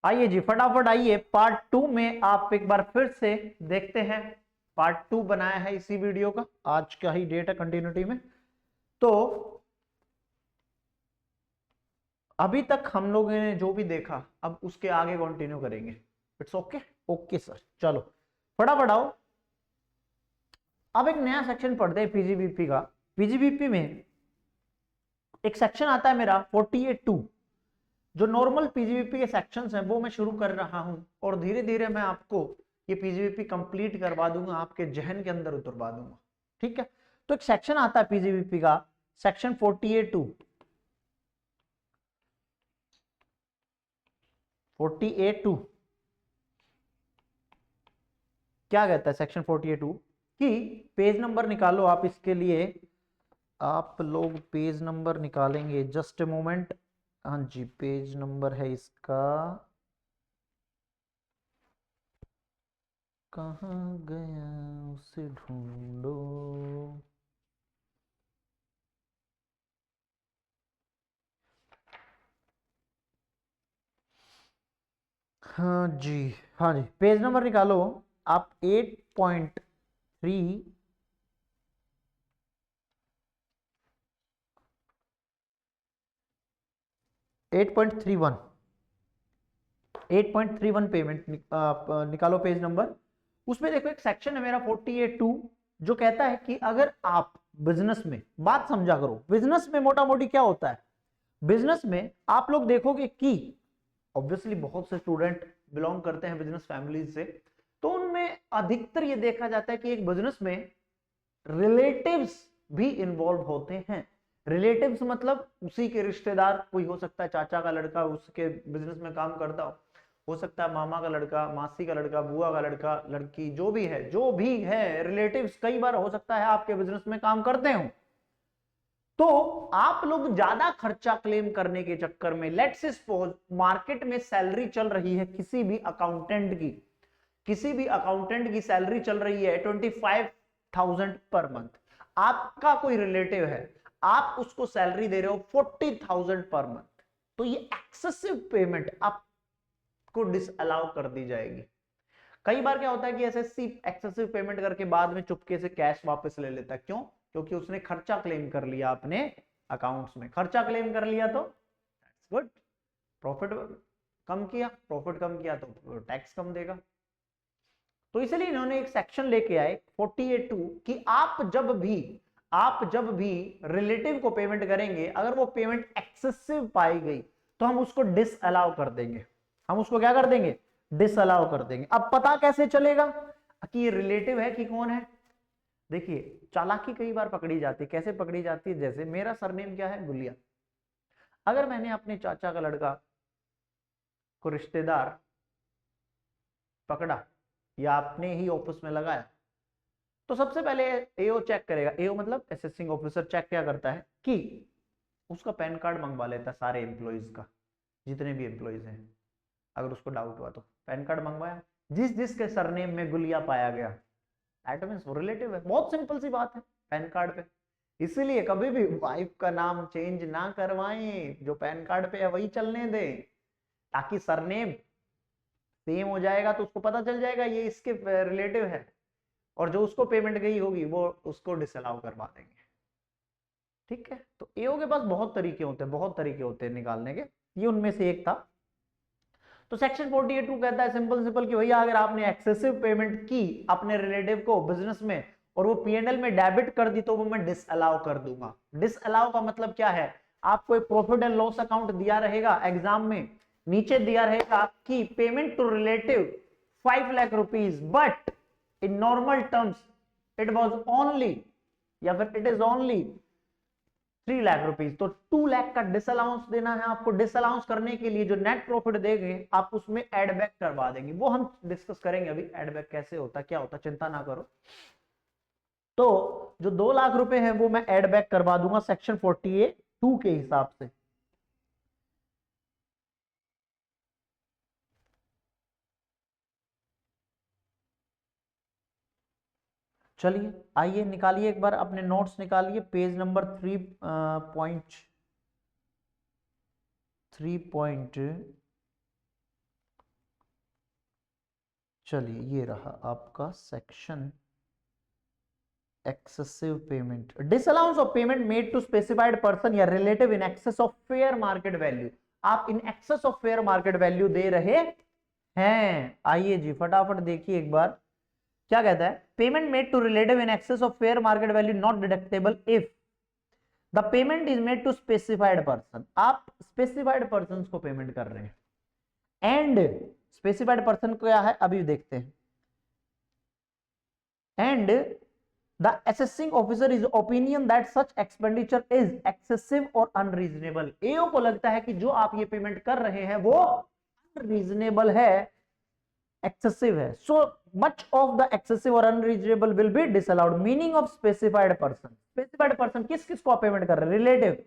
आइए जी फटाफट आइए, पार्ट 2 में आप एक बार फिर से देखते हैं। पार्ट 2 बनाया है इसी वीडियो का, आज का ही डेट है कंटिन्यूटी में। तो अभी तक हम लोगों ने जो भी देखा अब उसके आगे कंटिन्यू करेंगे। It's okay. ओके सर, चलो फटाफट आओ। अब एक नया सेक्शन पढ़ते हैं पीजीबीपी का। पीजीबीपी में एक सेक्शन आता है मेरा 48(2). जो नॉर्मल पीजीबीपी के सेक्शंस हैं वो मैं शुरू कर रहा हूं और धीरे धीरे मैं आपको ये पीजीबीपी कंप्लीट करवा दूंगा, आपके जहन के अंदर उतरवा दूंगा। ठीक है, तो एक सेक्शन आता है पीजीबीपी का, सेक्शन 48(2). 48(2) क्या कहता है सेक्शन 48(2) कि पेज नंबर निकालो आप इसके लिए। आप लोग पेज नंबर निकालेंगे, जस्ट ए मोमेंट। हाँ जी, पेज नंबर है इसका, कहाँ गया उसे ढूंढो। हाँ जी, हाँ जी, पेज नंबर निकालो आप। 8.3 8.31 8.31 पेमेंट निकालो पेज नंबर। उसमें देखो एक सेक्शन है मेरा 48(2) जो कहता है कि अगर आप बिजनेस में, बात समझा करो, बिजनेस में मोटा मोटी क्या होता है। बिजनेस में आप लोग देखोगे कि ऑब्वियसली बहुत से स्टूडेंट बिलोंग करते हैं बिजनेस फैमिलीज से, तो उनमें अधिकतर ये देखा जाता है कि एक बिजनेस में रिलेटिव्स भी इन्वॉल्व होते हैं। रिलेटिव्स मतलब उसी के रिश्तेदार, कोई हो सकता है चाचा का लड़का उसके बिजनेस में काम करता हो सकता है मामा का लड़का, मासी का लड़का, बुआ का लड़का लड़की, जो भी है रिलेटिव्स कई बार हो सकता है आपके बिजनेस में काम करते हो। तो आप लोग ज्यादा खर्चा क्लेम करने के चक्कर में, लेट्स सपोज मार्केट में सैलरी चल रही है किसी भी अकाउंटेंट की सैलरी चल रही है 25,000 पर मंथ। आपका कोई रिलेटिव है, आप उसको सैलरी दे रहे हो 40,000 पर मंथ, तो ये एक्सेसिव पेमेंट आपको डिसअलाउ कर दी जाएगी। कई बार क्या होता है कि एसएससी एक्सेसिव पेमेंट करके बाद में चुपके से कैश वापस ले लेता है। क्यों? क्योंकि उसने खर्चा क्लेम कर लिया, अपने अकाउंट्स में खर्चा क्लेम कर लिया, तो गुड। प्रॉफिट प्रॉफिट कम किया तो टैक्स कम देगा। तो इसलिए इन्होंने एक सेक्शन लेके आए 48(2) कि आप जब भी रिलेटिव को पेमेंट करेंगे, अगर वो पेमेंट एक्सेसिव पाई गई तो हम उसको डिसअलाउ कर देंगे। हम उसको क्या कर देंगे? डिसअलाउ कर देंगे। अब पता कैसे चलेगा कि ये रिलेटिव है कि कौन है? देखिए चालाकी कई बार पकड़ी जाती है। कैसे पकड़ी जाती है? जैसे मेरा सरनेम क्या है? गुलिया। अगर मैंने अपने चाचा का लड़का को रिश्तेदार पकड़ा या अपने ही ऑफिस में लगाया, तो सबसे पहले एओ चेक करेगा। एओ मतलब असेसिंग ऑफिसर चेक क्या करता है कि उसका पैन कार्ड मंगवा लेता है सारे एम्प्लॉइज का, जितने भी एम्प्लॉइज हैं। अगर उसको डाउट हुआ तो पैन कार्ड मंगवाया, जिस जिसके सरनेम में गुलिया पाया गया दैट मींस वो रिलेटिव है। बहुत सिंपल सी बात है पैन कार्ड पे। इसीलिए कभी भी वाइफ का नाम चेंज ना करवाएं, जो पैन कार्ड पे है वही चलने दें, ताकि सरनेम सेम हो जाएगा तो उसको पता चल जाएगा ये इसके रिलेटिव है, और जो उसको पेमेंट गई होगी वो उसको डिसअलाउ करवा देंगे। ठीक है, तो एओ के पास बहुत तरीके होते हैं निकालने के, ये उनमें से एक था। तो सेक्शन 48(2) कहता है सिंपल सिंपल कि भैया अगर आपने एक्सेसिव पेमेंट की अपने रिलेटिव को बिजनेस में और वो पीएनएल में डेबिट कर दी तो वो मैं डिसअलाउ कर दूंगा। डिसअलाउ का मतलब क्या है? आपको एक प्रॉफिट एंड लॉस अकाउंट दिया रहेगा एग्जाम में, नीचे दिया रहेगा कि payment to relative 5 lakh rupees, but in normal terms it was only, या फिर it is only 3 lakh rupees. तो 2 लाख का डिसअलाउंस देना है आपको। डिसअलाउंस करने के लिए जो नेट प्रॉफिट देंगे आप उसमें एड बैक करवा देंगे। वो हम डिस्कस करेंगे अभी, एड बैक कैसे होता, क्या होता, चिंता ना करो। तो जो 2 लाख रुपए है वो मैं एड बैक करवा दूंगा सेक्शन 48(2) के हिसाब से। चलिए आइए निकालिए एक बार अपने नोट्स निकालिए, पेज नंबर 3.3 चलिए ये रहा आपका section excessive payment. Disallowance of payment made to specified person या relative in excess of fair market value. आप in excess of fair market value दे रहे हैं। आइए जी फटाफट देखिए एक बार क्या कहता है। Payment made to relative in excess of fair market value not deductible if the payment is made to specified person. आप स्पेसिफाइड पर्सन को पेमेंट कर रहे हैं एंड स्पेसिफाइड पर्सन क्या है अभी देखते हैं। And the assessing officer is opinion that such expenditure is excessive और अनरीजनेबल। एओ को लगता है कि जो आप ये पेमेंट कर रहे हैं वो अनरीजनेबल है, एक्सेसिव है। So much of the excessive और unreasonable will be disallowed. Meaning of specified person. Specified person किस किस को पेमेंट कर रहे हैं? Relative.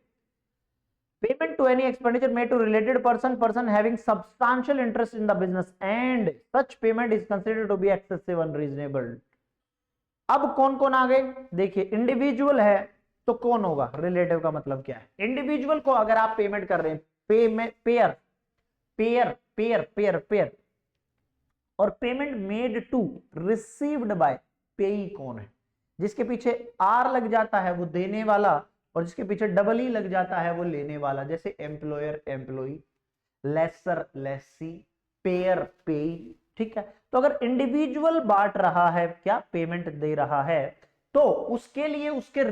Payment to any expenditure made to related person having substantial interest in the business and such payment is considered to be excessive unreasonable। अब कौन कौन आ गए देखिए। इंडिविजुअल है तो कौन होगा? रिलेटिव का मतलब क्या है? इंडिविजुअल को अगर आप पेमेंट कर रहे हैं payer payer payer payer payer और payment made to received by payee कौन है? जिसके पीछे आर लग जाता है वो देने वाला और जिसके पीछे डबल ई लग जाता है वो लेने वाला। जैसे employer employee, lessor lessee, pair पेई। ठीक है, तो अगर इंडिविजुअल बांट रहा है क्या पेमेंट दे रहा है तो उसके लिए उसके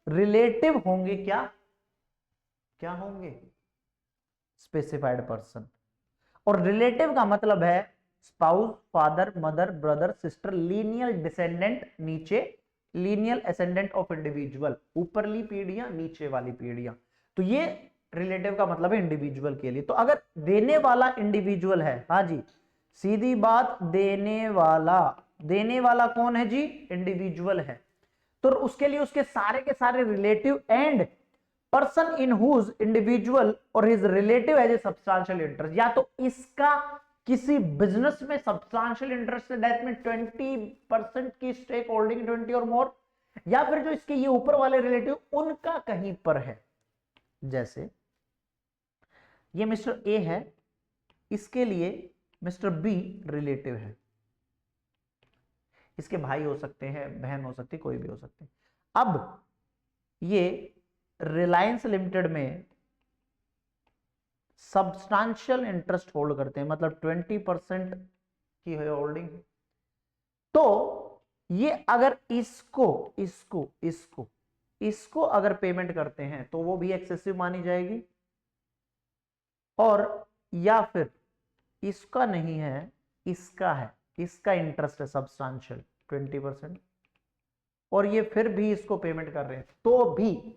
रिलेटिव होंगे क्या होंगे? Specified person. और रिलेटिव का मतलब है spouse, father, mother, brother, sister, lineal descendant, नीचे लीनियल असेंडेंट ऑफ इंडिविजुअल, ऊपरली पीढ़ियां नीचे वाली पीढ़ियां। तो ये रिलेटिव का मतलब है इंडिविजुअल के लिए। तो अगर देने वाला इंडिविजुअल है, हाँ जी सीधी बात, देने वाला कौन है जी? इंडिविजुअल है। तो उसके लिए उसके सारे के सारे relative and person in whose individual और his relative as a substantial interest. या तो इसका किसी बिजनेस में सब्सटेंशियल इंटरेस्ट है, डेट में 20% की स्टेक होल्डिंग 20 और मोर, या फिर जो इसके ये ऊपर वाले रिलेटिव उनका कहीं पर है। जैसे ये मिस्टर ए है, इसके लिए मिस्टर बी रिलेटिव है। इसके भाई हो सकते हैं, बहन हो सकती, कोई भी हो सकते हैं। अब ये रिलायंस लिमिटेड में सब्सटेंशियल इंटरेस्ट होल्ड करते हैं, मतलब 20% की है होल्डिंग। तो ये अगर इसको अगर पेमेंट करते हैं तो वो भी एक्सेसिव मानी जाएगी। और या फिर इसका नहीं है, इसका है, इसका इंटरेस्ट है सब्सटेंशियल 20% और ये फिर भी इसको पेमेंट कर रहे हैं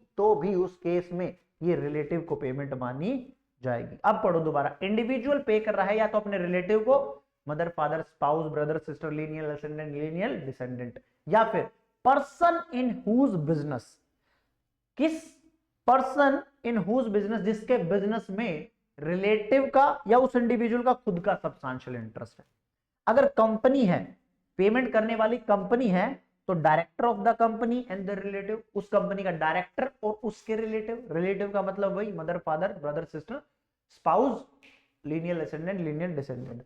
तो भी उस केस में ये रिलेटिव को पेमेंट मानी जाएगी। अब पढ़ो दोबारा। इंडिविजुअल पे कर रहा है या तो अपने रिलेटिव को, mother, father, spouse, brother, sister, lineal ascendant, lineal descendant, या फिर पर्सन इन हुज बिजनेस। किस पर्सन इन हुज बिजनेस? जिसके बिजनेस में रिलेटिव का या उस इंडिविजुअल का खुद का सब्सटेंशियल इंटरेस्ट है। अगर कंपनी है, पेमेंट करने वाली कंपनी है, तो director of the company and the relative, उस कंपनी का डायरेक्टर और उसके रिलेटिव का मतलब वही mother, father, brother, sister, spouse, lineal ascendant, lineal descendant.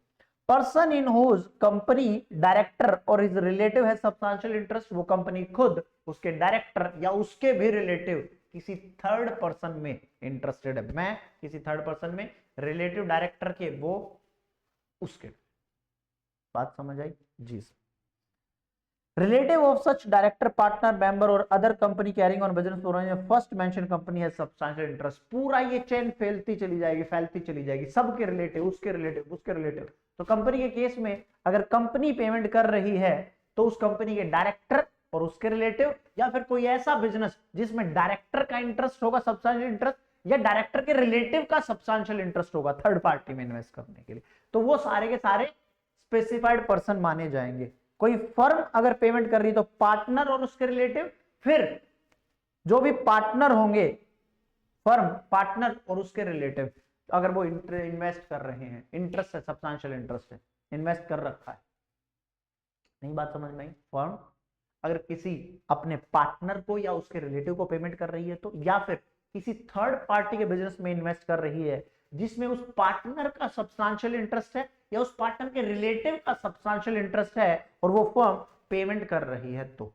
Person in whose company director और हिज रिलेटिव है सब्सटेंशियल इंटरेस्ट, वो कंपनी खुद, उसके डायरेक्टर या उसके भी रिलेटिव किसी थर्ड पर्सन में इंटरेस्टेड है। मैं किसी थर्ड पर्सन में रिलेटिव डायरेक्टर के, वो उसके। बात समझ आई जी? Relative of such director, partner, member or other company carrying on business forum first mentioned company has substantial interest। पूरा ये चेन फैलती चली जाएगी, सबके रिलेटिव, उसके रिलेटिव। तो कंपनी के केस में अगर कंपनी पेमेंट कर रही है तो उस कंपनी के डायरेक्टर और उसके रिलेटिव, या फिर कोई ऐसा बिजनेस जिसमें डायरेक्टर का इंटरेस्ट होगा सब्सटेंशियल इंटरेस्ट, या डायरेक्टर के रिलेटिव का सब्सटेंशियल इंटरेस्ट होगा थर्ड पार्टी में इन्वेस्ट करने के लिए, तो वो सारे के सारे स्पेसिफाइड पर्सन माने जाएंगे। कोई फर्म अगर पेमेंट कर रही है तो पार्टनर और उसके रिलेटिव, फिर जो भी पार्टनर होंगे, फर्म, पार्टनर और उसके रिलेटिव, तो अगर वो इन्वेस्ट कर रहे हैं, इंटरेस्ट है, सब्सटेंशियल इंटरेस्ट है, इन्वेस्ट कर रखा है। नहीं बात समझ में आई? फर्म अगर किसी अपने पार्टनर को या उसके रिलेटिव को पेमेंट कर रही है तो, या फिर किसी थर्ड पार्टी के बिजनेस में इन्वेस्ट कर रही है जिसमें उस पार्टनर का सब्सटेंशियल इंटरेस्ट है या उस पार्टनर के रिलेटिव का सब्सटेंशियल इंटरेस्ट है और वो फर्म पेमेंट कर रही है। तो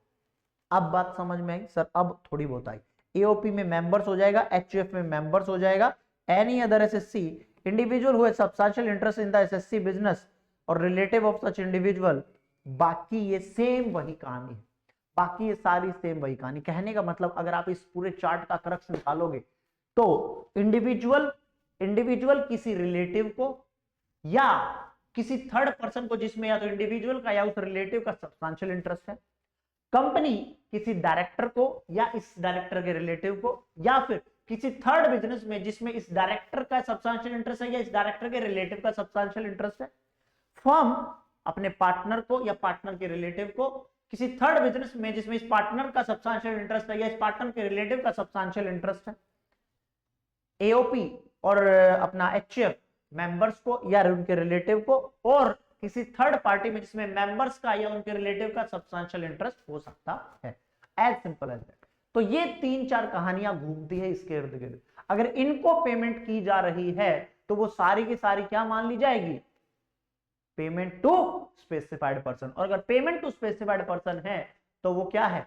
अब बात समझ में आई सर? अब थोड़ी बहुत आई। एओपी में मेंबर्स हो जाएगा, एचयूएफ में मेंबर्स हो जाएगा, any other SSC individual who has substantial interest in the assessee business और रिलेटिव ऑफ सच इंडिविजुअल। बाकी ये सेम वही कहानी है, बाकी ये सारी सेम वही कहानी। कहने का मतलब अगर आप इस पूरे चार्ट का क्रक्स निकालोगे तो इंडिविजुअल किसी रिलेटिव को या किसी थर्ड पर्सन को जिसमें या तो इंडिविजुअल का या उस रिलेटिव का सब्सटेंशियल इंटरेस्ट है, कंपनी किसी डायरेक्टर को या इस डायरेक्टर के रिलेटिव को, या फिर किसी थर्ड बिजनेस में जिसमें इस डायरेक्टर का सब्सटेंशियल इंटरेस्ट है या इस डायरेक्टर के रिलेटिव का सब्सटेंशियल इंटरेस्ट है, फर्म अपने पार्टनर को या पार्टनर के रिलेटिव को किसी थर्ड बिजनेस में जिसमें इस पार्टनर का सब्सटेंशियल इंटरेस्ट है या इस पार्टनर के रिलेटिव का सब्सटेंशियल इंटरेस्ट है, एओपी और अपना एचएफ मेंबर्स को या उनके रिलेटिव को, और किसी थर्ड पार्टी में जिसमें मेंबर्स का या उनके रिलेटिव का सब्सटेंशियल इंटरेस्ट हो सकता है। As simple as that. तो ये 3-4 कहानियां घूमती है इसके इर्द गिर्द। अगर इनको पेमेंट की जा रही है तो वो सारी की सारी क्या मान ली जाएगी? Payment to specified person. और अगर पेमेंट टू स्पेसिफाइड पर्सन है तो वो क्या है?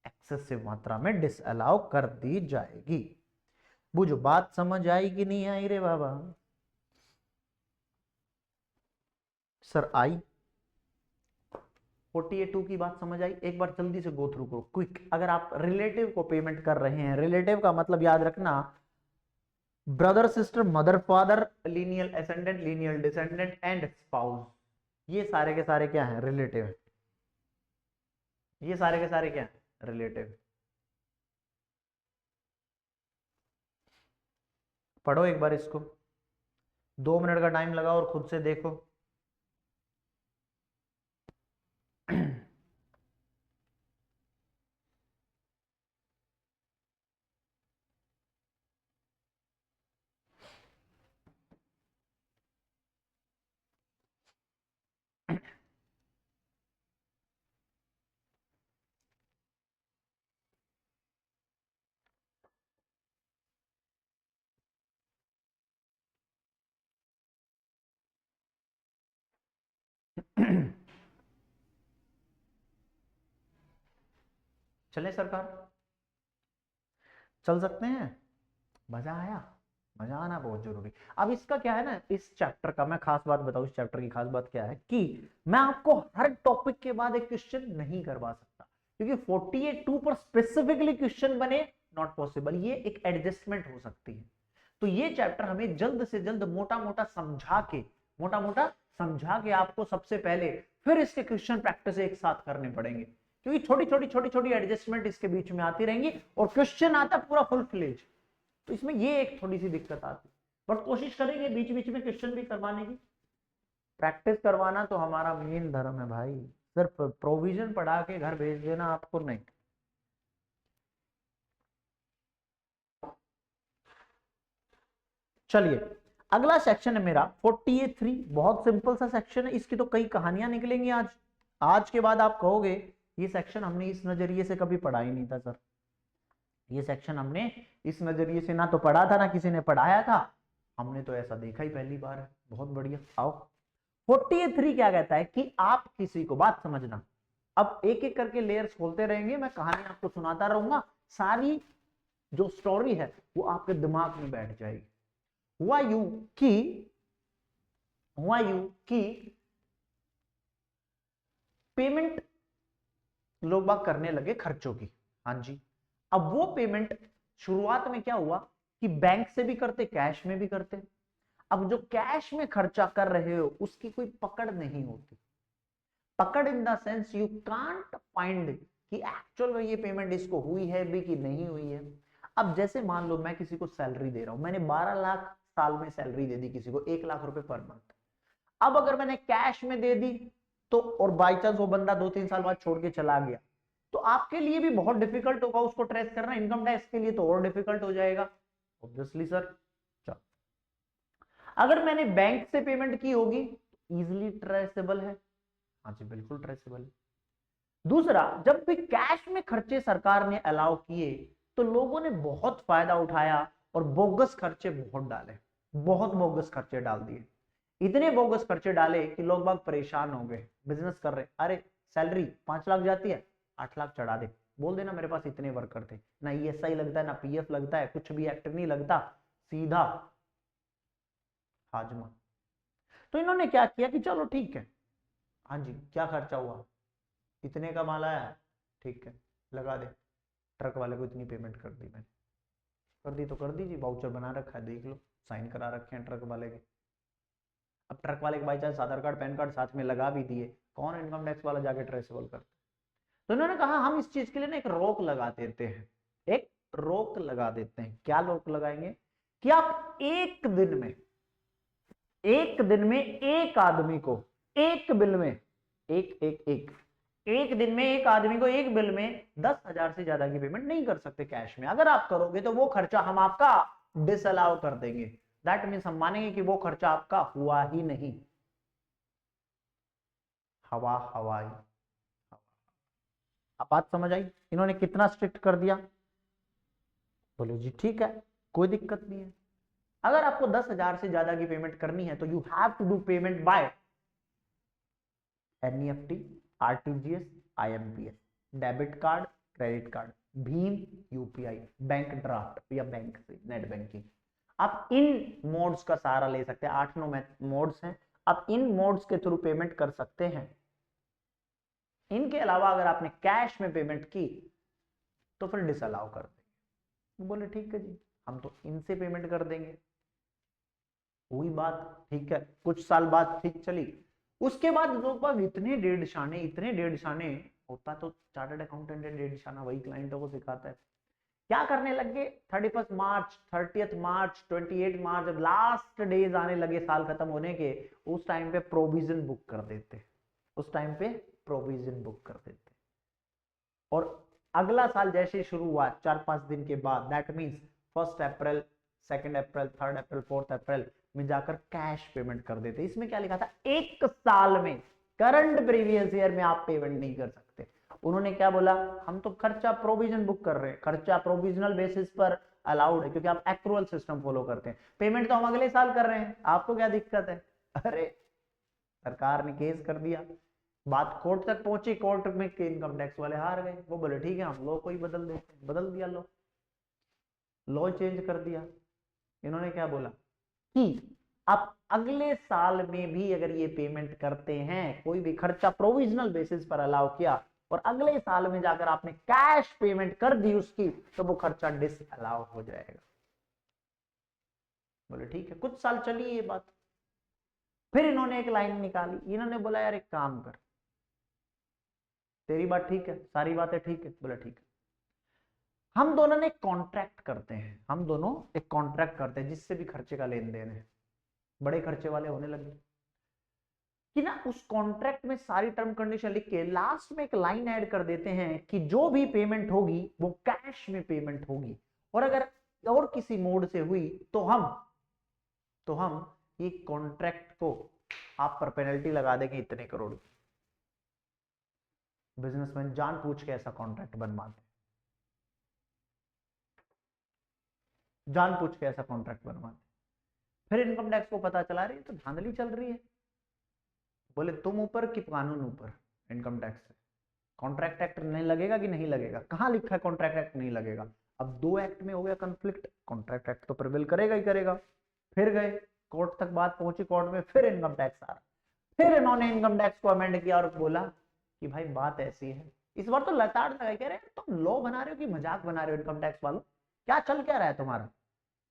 एक्सेसिव मात्रा में डिसअलाउ कर दी जाएगी। बुझो बात समझ आई कि नहीं आई रे बाबा? Sir I? 48 की बात समझ आई? एक बार जल्दी से गो थ्रू करो क्विक। अगर आप रिलेटिव को पेमेंट कर रहे हैं, रिलेटिव का मतलब याद रखना brother sister mother father lineal ascendant lineal descendant and spouse, ये सारे के सारे क्या हैं? रिलेटिव। ये सारे के सारे क्या हैं? रिलेटिव। पढ़ो एक बार इसको, 2 मिनट का टाइम लगाओ और खुद से देखो। चले सरकार? चल सकते हैं? मजा आया? मजा आना बहुत जरूरी। अब इसका क्या है ना, इस चैप्टर का मैं खास बात बताऊं, इस चैप्टर की खास बात क्या है कि मैं आपको हर टॉपिक के बाद एक क्वेश्चन नहीं करवा सकता, क्योंकि 48(2) पर स्पेसिफिकली क्वेश्चन बने नॉट पॉसिबल। ये एक एडजस्टमेंट हो सकती है। तो ये चैप्टर हमें जल्द से जल्द मोटा मोटा समझा के आपको सबसे पहले फिर इसके क्वेश्चन प्रैक्टिस एक साथ करने पड़ेंगे, क्योंकि छोटी छोटी एडजस्टमेंट इसके बीच में आती रहेंगी और क्वेश्चन आता पूरा फुल फ्लेज। तो इसमें ये एक थोड़ी सी दिक्कत आती है, बट कोशिश करेंगे बीच बीच में क्वेश्चन भी करवाने की। प्रैक्टिस करवाना तो हमारा मेन धर्म है भाई, सिर्फ प्रोविजन पढ़ा के घर भेज देना आपको नहीं। चलिए अगला सेक्शन है मेरा 48(3). बहुत सिंपल सा सेक्शन है, इसकी तो कई कहानियां निकलेंगी आज। आज के बाद आप कहोगे ये सेक्शन हमने इस नजरिए से कभी पढ़ा ही नहीं था सर, ये सेक्शन हमने इस नजरिए से ना तो पढ़ा था ना किसी ने पढ़ाया था, हमने तो ऐसा देखा ही पहली बार है। बहुत बढ़िया। आओ 48(3) क्या कहता है कि आप किसी को, बात समझना, अब एक एक करके लेयर्स खोलते रहेंगे, मैं कहानी आपको सुनाता रहूंगा, सारी जो स्टोरी है वो आपके दिमाग में बैठ जाएगी। हुआ यूं कि पेमेंट लोग बाग करने लगे खर्चों की। हाँ जी। अब वो पेमेंट शुरुआत में क्या हुआ कि बैंक से भी करते, कैश में भी करते। अब जो कैश में खर्चा कर रहे हो उसकी कोई पकड़ नहीं होती। पकड़ in the sense you can't find कि एक्चुअल में ये पेमेंट इसको हुई है भी कि नहीं हुई है। अब जैसे मान लो मैं किसी को सैलरी दे रहा हूं, मैंने 12 लाख साल में सैलरी दे दी किसी को, 1 लाख रुपए पर मंथ। अब अगर मैंने कैश में दे दी तो, और बाई चांस वो बंदा 2-3 साल बाद छोड़ के चला गया, तो आपके लिए भी बहुत डिफिकल्ट होगा उसको ट्रेस करना। इनकम टैक्स के लिए तो और डिफिकल्ट हो जाएगा ऑब्वियसली सर। चलो अगर मैंने बैंक से पेमेंट की होगी इजिली ट्रेसेबल है। हाँ जी बिल्कुल ट्रेसेबल है। दूसरा, जब भी कैश में खर्चे सरकार ने अलाउ किए तो लोगों ने बहुत फायदा उठाया और बोगस खर्चे बहुत डाले, बहुत बोगस खर्चे डाल दिए, इतने बोगस खर्चे डाले कि लोग बाग परेशान हो गए। बिजनेस कर रहे, अरे सैलरी 5 लाख जाती है, 8 लाख चढ़ा दे, बोल देना मेरे पास इतने वर्कर थे, ना ईएसआई लगता है, ना पीएफ लगता है, कुछ भी एक्ट नहीं लगता, सीधा हाजमा। तो इन्होंने क्या किया कि चलो ठीक है, हाँ जी क्या खर्चा हुआ, इतने का माल आया, ठीक है लगा दे, ट्रक वाले को इतनी पेमेंट कर दी मैंने, कर दी तो कर दीजिए, वाउचर बना रखा है देख लो, साइन करा रखे हैं ट्रक वाले के। अब ट्रक वाले के by chance Aadhaar card pan card साथ में लगा भी दिए, कौन इनकम टैक्स वाला जाके ट्रेसेबल करता। तो इन्होंने कहा हम इस चीज के लिए ना एक रोक लगा देते हैं, एक रोक लगा देते हैं। क्या रोक लगाएंगे कि आप एक दिन में, एक दिन में एक आदमी को एक बिल में, एक दिन में एक आदमी को एक बिल में 10,000 से ज्यादा की पेमेंट नहीं कर सकते कैश में। अगर आप करोगे तो वो खर्चा हम आपका डिसअलाउ कर देंगे। दैट मीन्स हम मानेंगे कि वो खर्चा आपका हुआ ही नहीं, हवा हवाई। अब बात समझ आई, इन्होंने कितना स्ट्रिक्ट कर दिया। बोले जी ठीक है कोई दिक्कत नहीं है, अगर आपको 10,000 से ज्यादा की पेमेंट करनी है तो you have to do payment by NEFT, RTGS, IMPS, debit card, credit card, भीम, यूपीआई, बैंक ड्राफ्ट या बैंक से नेट बैंकिंग। आप इन मोड्स का सहारा ले सकते हैं, 8-9 मोड्स हैं, आप इन मोड्स के थ्रू पेमेंट कर सकते हैं। इनके अलावा अगर आपने कैश में पेमेंट की तो फिर डिसअलाउ कर देंगे। बोले ठीक है जी हम तो इनसे पेमेंट कर देंगे। हुई बात, ठीक है कुछ साल बाद ठीक चली। उसके बाद लोग बाग इतने डेढ़ शाने, इतने डेढ़ शाने, होता तो चार्टर्ड अकाउंटेंट डेढ़ शाना वही क्लाइंटों को सिखाता है, क्या करने लगे 31 मार्च, 30 मार्च, 28 मार्च, जब लास्ट डेज आने लगे साल खत्म होने के, उस टाइम पे प्रोविजन बुक कर देते, उस टाइम पे प्रोविजन बुक कर देते। और अगला साल जैसे शुरू हुआ 4-5 दिन के बाद, दैट मीन्स 1 अप्रैल, 2 अप्रैल, 3 अप्रैल, 4 अप्रैल में जाकर कैश पेमेंट कर देते। इसमें क्या लिखा था, एक साल में करंट प्रीवियस ईयर में आप पेमेंट नहीं कर सकते। उन्होंने क्या बोला, हम तो खर्चा प्रोविजन बुक कर रहे हैं, खर्चा प्रोविजनल बेसिस पर अलाउड है क्योंकि आप एक्रूअल सिस्टम फॉलो करते हैं, पेमेंट तो हम अगले साल कर रहे हैं, आपको क्या दिक्कत है। अरे सरकार ने केस कर दिया, बात कोर्ट तक पहुंची, कोर्ट में इनकम टैक्स वाले हार गए। वो बोले ठीक है हम लॉ को ही बदल देते, बदल दिया लॉ, लॉ चेंज कर दिया। इन्होंने क्या बोला कि आप अगले साल में भी अगर ये पेमेंट करते हैं, कोई भी खर्चा प्रोविजनल बेसिस पर अलाउ किया और अगले साल में जाकर आपने कैश पेमेंट कर दी उसकी, तो वो खर्चा डिसअलाउ हो जाएगा। बोले ठीक है, कुछ साल चली ये बात। फिर इन्होंने एक लाइन निकाली, इन्होंने बोला यार एक काम कर, तेरी बात ठीक है, सारी बातें ठीक है। बोला ठीक है, हम दोनों ने कॉन्ट्रैक्ट करते हैं, हम दोनों एक कॉन्ट्रैक्ट करते हैं जिससे भी खर्चे का लेन देन है, बड़े खर्चे वाले होने लगे कि ना उस कॉन्ट्रैक्ट में सारी टर्म कंडीशन लिख के लास्ट में एक लाइन ऐड कर देते हैं कि जो भी पेमेंट होगी वो कैश में पेमेंट होगी, और अगर और किसी मोड से हुई तो हम ये कॉन्ट्रैक्ट को आप पर पेनल्टी लगा देंगे इतने करोड़ की। बिजनेसमैन जान पूछ के ऐसा कॉन्ट्रैक्ट बनवाते, जान पूछ के ऐसा कॉन्ट्रैक्ट बनवाते। फिर इनकम टैक्स को पता चला रही है तो धांधली चल रही है। बोले तुम ऊपर कि कानून ऊपर, इनकम टैक्स से कॉन्ट्रैक्ट एक्ट नहीं लगेगा कि नहीं लगेगा, कहां लिखा है कॉन्ट्रैक्ट एक्ट नहीं लगेगा। अब 2 एक्ट में हो गया कंफ्लिक्ट, कॉन्ट्रैक्ट एक्ट तो प्रिवेल करेगा ही करेगा। फिर गए कोर्ट तक, बात पहुंची कोर्ट में, फिर इनकम टैक्स आ रहा, फिर इन्होंने इनकम टैक्स को अमेंड किया और बोला कि भाई बात ऐसी है। इस बार तो लताड़ लगा कह रहे हैं तुम लॉ बना रहे हो कि मजाक बना रहे हो इनकम टैक्स वालों, क्या चल क्या रहा है तुम्हारा।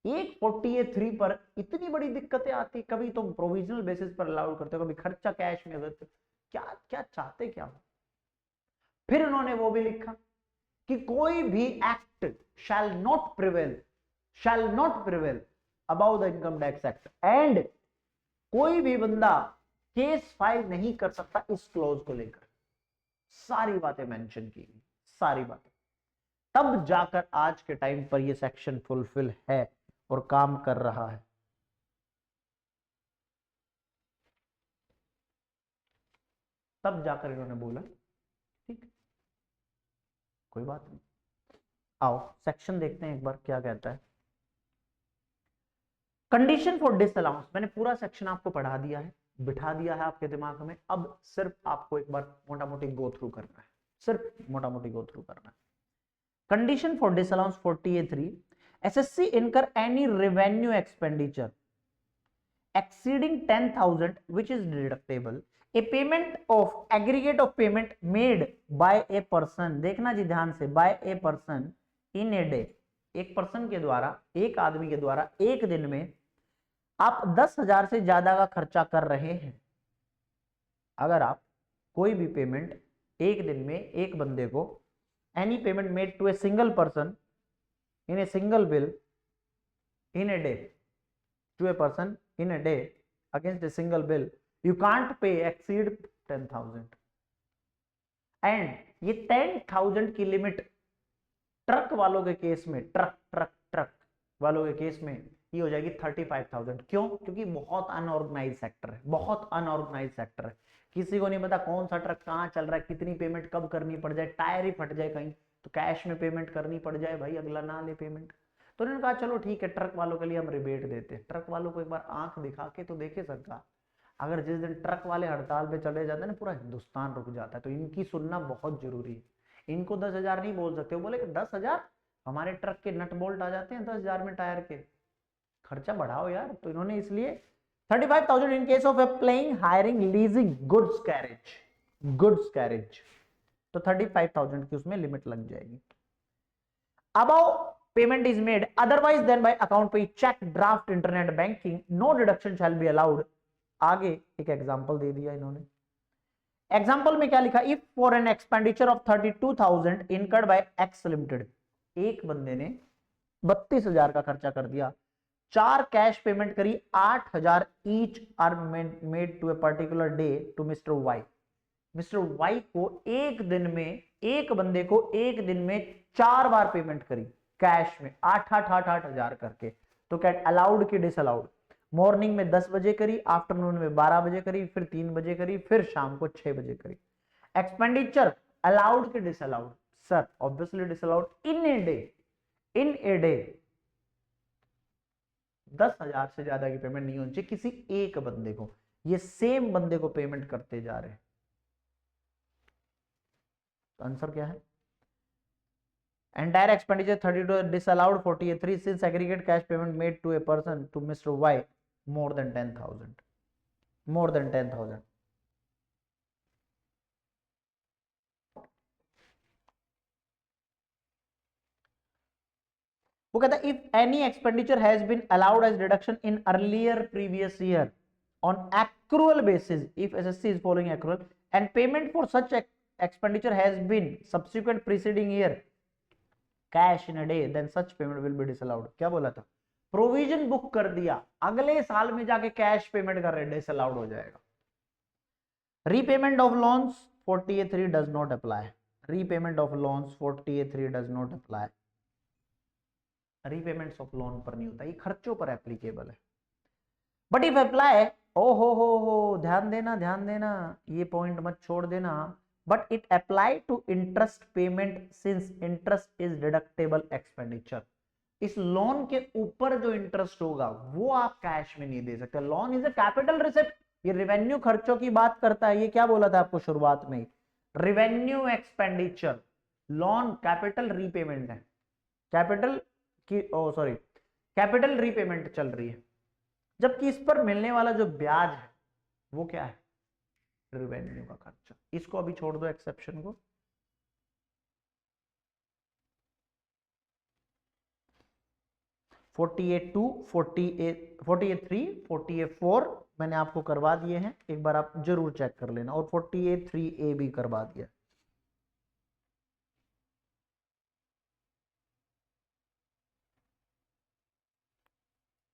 148(3) पर इतनी बड़ी दिक्कतें आती, कभी तुम प्रोविजनल बेसिस पर अलाउ करते हो, कभी खर्चा कैश में देते हो, क्या क्या चाहते क्या हो। फिर उन्होंने वो भी लिखा कि कोई भी act shall not prevail about the income tax act, and कोई भी बंदा केस फाइल नहीं कर सकता इस क्लॉज को लेकर। सारी बातें मेंशन की गई, सारी बातें, तब जाकर आज के टाइम पर यह सेक्शन फुलफिल है और काम कर रहा है। तब जाकर इन्होंने बोला ठीक कोई बात नहीं। आओ सेक्शन देखते हैं एक बार क्या कहता है। कंडीशन फॉर डिसअलाउंस, मैंने पूरा सेक्शन आपको पढ़ा दिया है, बिठा दिया है आपके दिमाग में। अब सिर्फ आपको एक बार मोटा मोटी गो थ्रू करना है, सिर्फ मोटा मोटी गो थ्रू करना है। Condition for disallowance 40A3, SSC incur any revenue expenditure exceeding 10,000 which is deductible, a payment of aggregate of payment made by a person, देखना जी ध्यान से, by a person in a day, एक पर्सन के द्वारा, एक आदमी के द्वारा एक दिन में आप 10,000 से ज्यादा का खर्चा कर रहे हैं, अगर आप कोई भी पेमेंट एक दिन में एक बंदे को, any payment made to a single person in a single bill in a day, to a person in a day against a single bill, you can't pay exceed 10,000, and ये 10,000 की लिमिट ट्रक वालों के case में, truck वालों के case में ये हो जाएगी 35,000। क्यों? क्योंकि बहुत अनऑर्गेनाइज सेक्टर है, बहुत अनऑर्गेनाइज सेक्टर है, किसी को नहीं पता कौन सा ट्रक कहाँ चल रहा है, कितनी पेमेंट कब करनी पड़ जाए, टायर ही फट जाए कहीं तो कैश में पेमेंट करनी पड़ जाए, भाई अगला ना ले पेमेंट। तो उन्होंने कहा चलो ठीक है, ट्रक वालों के लिए हम रिबेट देते हैं। ट्रक वालों को एक बार आंख दिखा के तो देखे सरकार, अगर जिस दिन ट्रक वाले हड़ताल पे चले जाते हैं ना, पूरा हिंदुस्तान रुक जाता है। तो इनकी सुनना बहुत जरूरी है। इनको 10,000 नहीं बोल सकते, वो बोले कि 10,000 हमारे ट्रक के नट बोल्ट आ जाते हैं 10,000 में, टायर के खर्चा बढ़ाओ यार। तो इन्होंने इसलिए 35,000 in case of applying hiring leasing goods carriage, तो 35,000 की उसमें लिमिट लग जाएगी। About payment is made otherwise than by account pay, check, draft, internet banking, no deduction shall be allowed। आगे एक एग्जांपल दे दिया इन्होंने। एग्जांपल में क्या लिखा, if for an expenditure of 32,000 incurred by x limited, एक बंदे ने 32,000 का खर्चा कर दिया, 4 कैश पेमेंट करी, 8,000 each are made to a particular day to mister Y. Mister Y को एक दिन में, एक बंदे को एक दिन में 4 बार पेमेंट करी कैश में, 8,000 करके, तो क्या अलाउड की डिसअलाउड? मॉर्निंग में 10 बजे करी, आफ्टरनून में 12 बजे करी, फिर 3 बजे करी, फिर शाम को 6 बजे करी। एक्सपेंडिचर अलाउड की disallowed? Sir obviously disallowed. In a day 10,000 से ज्यादा की पेमेंट नहीं होनी चाहिए किसी एक बंदे को, ये सेम बंदे को पेमेंट करते जा रहे हैं। तो आंसर क्या है? Entire expenditure 32 disallowed 48 since aggregate cash payment made to a person to Mr. Y more than 10,000, more than 10,000। वो कहता है if any expenditure has been allowed as deduction in earlier previous year on accrual basis, if SSC is following accrual and payment for such expenditure has been subsequent preceding year cash in a day, then such payment will be disallowed. क्या बोला था? Provision book कर दिया, अगले साल में जाके cash payment कर रहे, डिसअलाउड हो जाएगा। Repayment of loans 40A3 does not apply, repayment of loans 40A3 does not apply, repayments of loan पर नहीं होता, ये खर्चों पर एप्लीकेबल है। बट इफ अप्लाई, ओ हो ध्यान देना, ये पॉइंट मत छोड़ देना, but it apply to interest payment since interest is deductible expenditure। इस लोन के ऊपर जो इंटरेस्ट होगा वो आप कैश में नहीं दे सकते। Loan is a capital receipt, ये रिवेन्यू खर्चों की बात करता है। ये क्या बोला था आपको शुरुआत में? Revenue expenditure. Loan capital repayment है, कैपिटल की सॉरी कैपिटल रीपेमेंट चल रही है, जबकि इस पर मिलने वाला जो ब्याज है वो क्या है? रिवेन्यू का खर्चा। इसको अभी छोड़ दो एक्सेप्शन को। (48)(2), 48(3), 48(4) मैंने आपको करवा दिए हैं, एक बार आप जरूर चेक कर लेना, और 48(3A) भी करवा दिया।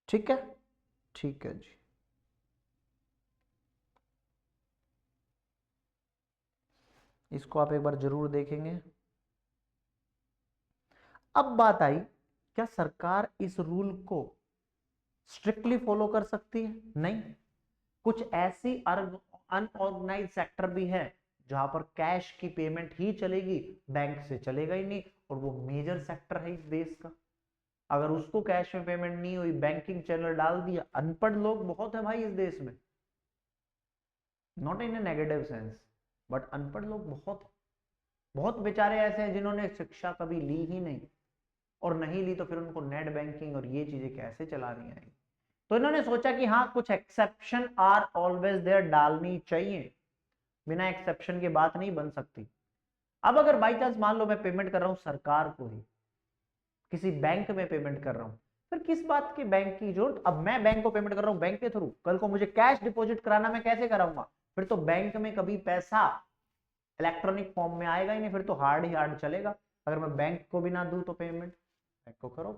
ठीक है, ठीक है जी। इसको आप एक बार जरूर देखेंगे। अब बात आई, क्या सरकार इस रूल को स्ट्रिक्टली फॉलो कर सकती है? नहीं। कुछ ऐसी अनऑर्गेनाइज सेक्टर भी है जहां पर कैश की पेमेंट ही चलेगी, बैंक से चलेगा ही नहीं, और वो मेजर सेक्टर है इस देश का। अगर उसको कैश में पेमेंट नहीं हुई, बैंकिंग चैनल डाल दिया। अनपढ़ लोग बहुत है भाई इस देश में, not in A negative sense, but अनपढ़ लोग बहुत बेचारे ऐसे हैं जिन्होंने शिक्षा कभी ली ही नहीं, और नहीं ली तो फिर उनको नेट बैंकिंग और ये चीजें कैसे चलानी आएगी। तो इन्होंने सोचा कि हाँ कुछ एक्सेप्शन आर ऑलवेज देयर डालनी चाहिए, बिना एक्सेप्शन के बात नहीं बन सकती। अब अगर बाई चांस मान लो मैं पेमेंट कर रहा हूं सरकार को ही, किसी बैंक में पेमेंट कर रहा हूं, फिर किस बात की बैंक की जरूरत। अब मैं बैंक को पेमेंट कर रहा हूं बैंक के थ्रू, कल को मुझे कैश डिपॉजिट कराना, मैं कैसे कराऊंगा? फिर तो बैंक में कभी पैसा इलेक्ट्रॉनिक फॉर्म में आएगा ही नहीं, फिर तो हार्ड ही हार्ड चलेगा। अगर मैं बैंक को भी ना दूं तो पेमेंट बैंक को करो,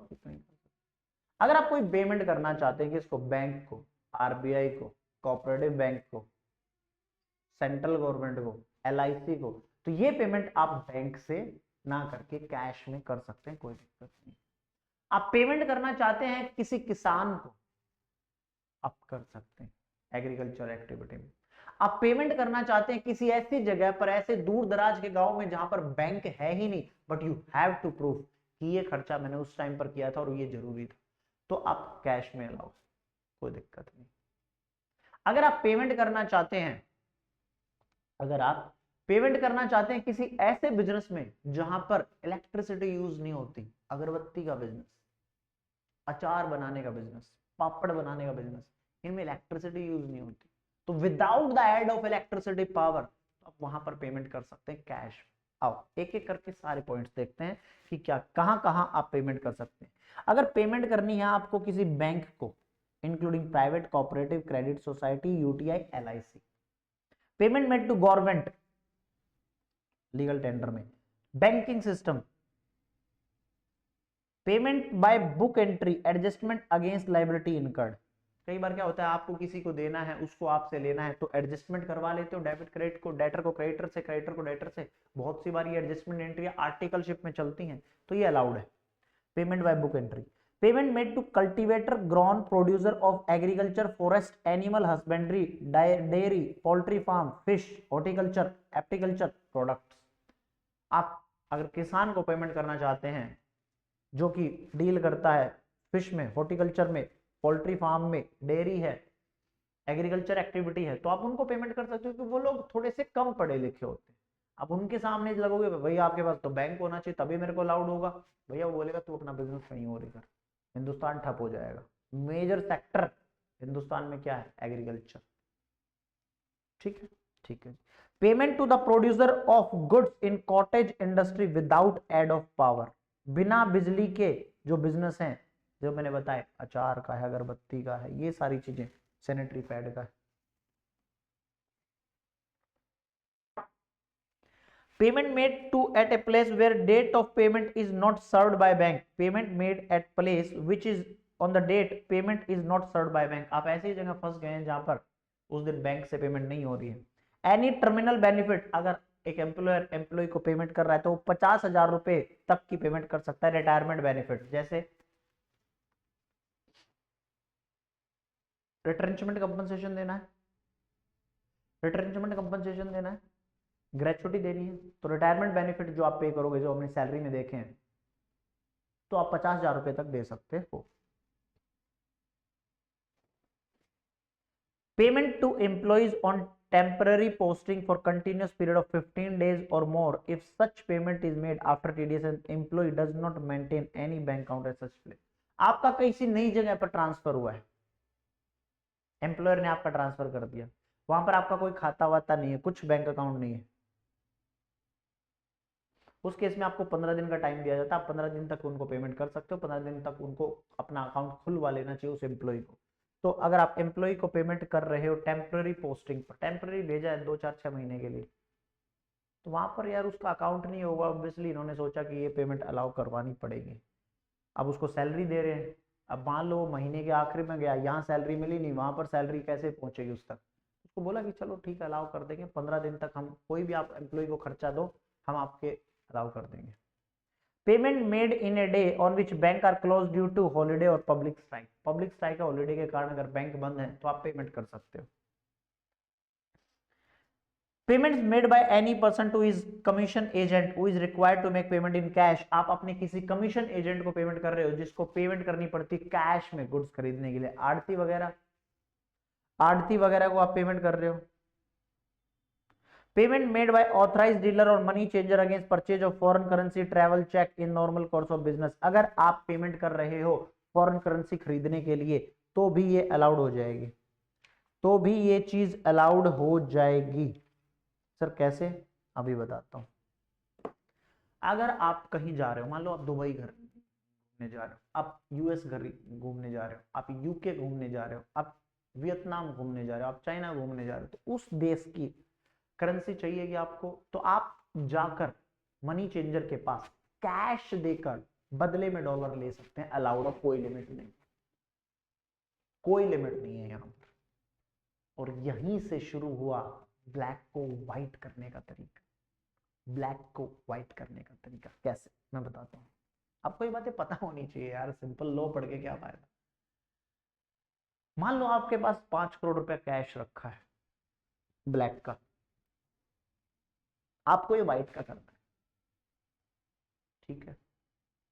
अगर आप कोई पेमेंट करना चाहते हैं किसको, बैंक को, आरबीआई को, कोऑपरेटिव बैंक को, सेंट्रल गवर्नमेंट को, एलआईसी को, तो ये पेमेंट आप बैंक से ना करके कैश में कर सकते हैं, कोई दिक्कत नहीं। आप पेमेंट करना चाहते हैं किसी किसान को, आप कर सकते हैं एग्रीकल्चर एक्टिविटी में। आप पेमेंट करना चाहते हैं किसी ऐसी जगह पर, ऐसे दूर दराज के गांव में जहां पर बैंक है ही नहीं, but you have to prove कि ये खर्चा मैंने उस टाइम पर किया था और ये जरूरी था, तो आप कैश में अलाउ, कोई दिक्कत नहीं। अगर आप पेमेंट करना चाहते हैं, अगर आप पेमेंट करना चाहते हैं किसी ऐसे बिजनेस में जहां पर इलेक्ट्रिसिटी यूज नहीं होती, अगरबत्ती का बिजनेस, अचार बनाने का बिजनेस, पापड़ बनाने का बिजनेस, इनमें इलेक्ट्रिसिटी यूज नहीं होती, तो without the aid of electricity power आप वहां पर पेमेंट कर सकते हैं कैश। आओ एक एक करके सारे पॉइंट्स देखते हैं कि क्या कहां कहां आप पेमेंट कर सकते हैं। अगर पेमेंट करनी है आपको किसी बैंक को, including private, cooperative, credit society, UTI, LIC, payment made to government, legal tender में, banking system, payment by book entry, adjustment against liability incurred. कई बार क्या होता है, आपको किसी को देना है, उसको आपसे लेना है, तो एडजस्टमेंट करवा लेते हो, डेबिट क्रेडिट को डेटर को क्रेडिटर से, क्रेडिटर को डेटर से। बहुत सी बार ये एडजस्टमेंट एंट्री आर्टिकलशिप में चलती हैं, तो ये अलाउड है। Payment by book entry, payment made to cultivator, grown producer of agriculture, forest, animal husbandry, dairy, poultry farm, fish, horticulture, apiculture products. आप अगर किसान को पेमेंट करना चाहते हैं जो कि डील करता है फिश में, हॉर्टिकल्चर में, पोल्ट्री फार्म में, डेयरी है, एग्रीकल्चर एक्टिविटी है, तो आप उनको पेमेंट कर सकते हो, क्योंकि वो लोग थोड़े से कम पढ़े लिखे होते हैं। अब उनके सामने लगोगे भैया आपके पास तो बैंक होना चाहिए तभी मेरे को अलाउड होगा, भैया वो बोलेगा तू अपना बिजनेस कहीं और ही कर, हिंदुस्तान ठप हो जाएगा। मेजर सेक्टर हिंदुस्तान में क्या है, एग्रीकल्चर। ठीक है, ठीक है। Payment to the producer of goods in cottage industry without aid of power, बिना बिजली के जो बिजनेस हैं, जो मैंने बताया, अचार का है, अगरबत्ती का है, ये सारी चीजें, सैनिटरी पैड का है। Payment made to at a place where date of payment is not served by bank, payment made at place which is on the date payment is not served by bank. आप ऐसी जगह फंस गए हैं जहां पर उस दिन बैंक से पेमेंट नहीं हो रही है। एनी टर्मिनल बेनिफिट, अगर एक एम्प्लॉयर एम्प्लॉय को पेमेंट कर रहा है तो वो 50,000 रुपए तक की पेमेंट कर सकता है। रिटायरमेंट बेनिफिट, जैसे रिट्रेंचमेंट कंपनसेशन देना है, रिट्रेंचमेंट कंपनसेशन देना है, ग्रेचुटी देनी है, तो रिटायरमेंट बेनिफिट जो आप पे करोगे, जो अपनी सैलरी में देखे हैं, तो आप 50,000 रुपए तक दे सकते हो। Payment to employees on temporary posting for continuous period of 15 days or more if such payment is made after TDS and employee does not maintain any bank account at such place। आपका किसी नई जगह पर transfer हुआ है, employer ने आपका transfer कर दिया, वहां पर आपका कोई खाता वाता नहीं है, कुछ बैंक अकाउंट नहीं है, उस केस में आपको 15 दिन का टाइम दिया जाता है। आप 15 दिन तक उनको पेमेंट कर सकते हो, 15 दिन तक उनको अपना अकाउंट खुलवा लेना चाहिए उस एम्प्लॉय को। तो अगर आप एम्प्लॉय को पेमेंट कर रहे हो टेम्पररी पोस्टिंग पर, टेम्पररी भेजा है 2 4 6 महीने के लिए, तो वहां पर यार उसका अकाउंट नहीं होगा, ऑब्वियसली इन्होंने सोचा कि ये पेमेंट अलाउ करवानी पड़ेगी। अब उसको सैलरी दे रहे हैं, अब मान लो महीने के आखिरी में गया, यहाँ सैलरी मिली नहीं, वहां पर सैलरी कैसे पहुंचेगी उस तक। उसको बोला कि चलो ठीक है अलाउ कर देंगे, 15 दिन तक हम कोई भी आप एम्प्लॉय को खर्चा दो, हम आपके अलाउ कर देंगे। Payment made in a day on which bank are close due to holiday और पब्लिक स्ट्राइक, पब्लिक स्ट्राइक या हॉलीडे के कारण अगर बैंक बंद है तो आप पेमेंट कर सकते हो। Payments made by any person to his commission agent who is required to make payment in cash. आप अपने किसी कमीशन एजेंट को पेमेंट कर रहे हो जिसको पेमेंट करनी पड़ती है कैश में गुड्स खरीदने के लिए, आड़ती वगैरह को आप पेमेंट कर रहे हो। Payment made by authorised dealer और money changer against purchase of foreign currency travel cheque in normal course of business. अगर आप पेमेंट कर रहे हो फॉरेन करेंसी खरीदने के लिए तो भी ये अलाउड हो जाएगी, तो भी ये चीज अलाउड हो जाएगी। सर कैसे, अभी बताता हूं। अगर आप कहीं जा रहे हो, मान लो आप दुबई घूमने जा रहे हो, आप यूएस घूमने जा रहे हो, आप यूके घूमने जा रहे हो, आप वियतनाम घूमने जा रहे हो, आप चाइना घूमने जा रहे हो, तो उस देश की करेंसी चाहिएगी आपको, तो आप जाकर मनी चेंजर के पास कैश देकर बदले में डॉलर ले सकते हैं, अलाउड है, कोई लिमिट नहीं, कोई लिमिट नहीं है यहां पर। और यहीं से शुरू हुआ ब्लैक को व्हाइट करने का तरीका। ब्लैक को व्हाइट करने का तरीका कैसे, मैं बताता हूं। आपको ये बातें पता होनी चाहिए यार, सिंपल लॉ पढ़ के क्या फायदा। मान लो आपके पास 5 करोड़ रुपया कैश रखा है ब्लैक का, आपको ये व्हाइट का करना है, ठीक है।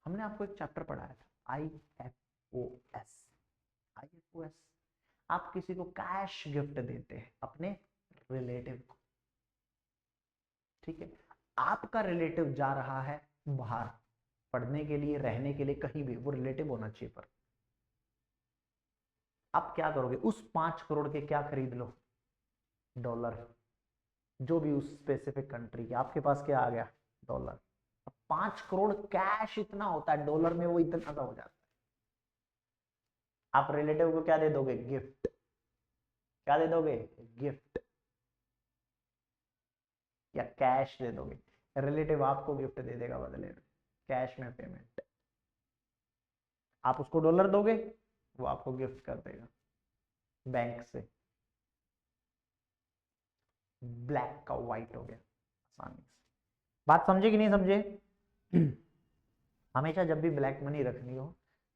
हमने आपको एक चैप्टर पढ़ाया था IFOS। आप किसी को कैश गिफ्ट देते हैं अपने रिलेटिव को, ठीक है। आपका रिलेटिव जा रहा है बाहर पढ़ने के लिए, रहने के लिए, कहीं भी, वो रिलेटिव होना चाहिए, पर आप क्या करोगे, उस 5 करोड़ के क्या खरीद लो, डॉलर, जो भी उस स्पेसिफिक कंट्री के, आपके पास क्या आ गया, डॉलर। 5 करोड़ कैश इतना होता है, डॉलर में वो इतना का हो जाता है। आप रिलेटिव को क्या दे दोगे, गिफ्ट। क्या दे दोगे, गिफ्ट, या कैश दे दोगे। रिलेटिव आपको गिफ्ट दे देगा बदले में, कैश में पेमेंट। आप उसको डॉलर दोगे, वो आपको गिफ्ट कर देगा बैंक से। ब्लैक का व्हाइट हो गया आसानी से। बात समझे कि नहीं समझे। हमेशा जब भी ब्लैक मनी रखनी हो,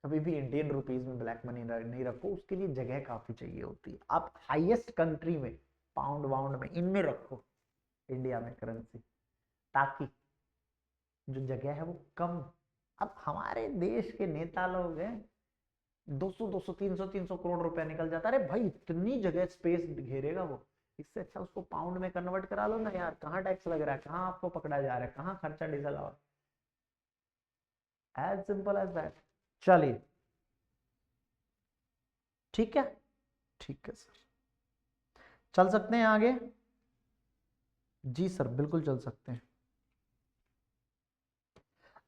कभी भी इंडियन रुपीज में ब्लैक मनी नहीं रखो, उसके लिए जगह काफी चाहिए होती है। आप हाईएस्ट कंट्री में, पाउंड वाउंड में, इनमें रखो इंडिया में करेंसी, ताकि जो जगह है वो कम। अब हमारे देश के नेता लोग हैं, 200 300 करोड़ रुपया निकल जाता है। अरे भाई इतनी जगह स्पेस घेरेगा वो, इससे अच्छा उसको पाउंड में कन्वर्ट करा लो ना यार। कहाँ टैक्स लग रहा है, कहाँ आपको पकड़ा जा रहा है, कहाँ खर्चा डीजल और, एज सिंपल एज दैट। चलिए ठीक है, ठीक है सर, चल सकते हैं आगे। जी सर बिल्कुल चल सकते हैं।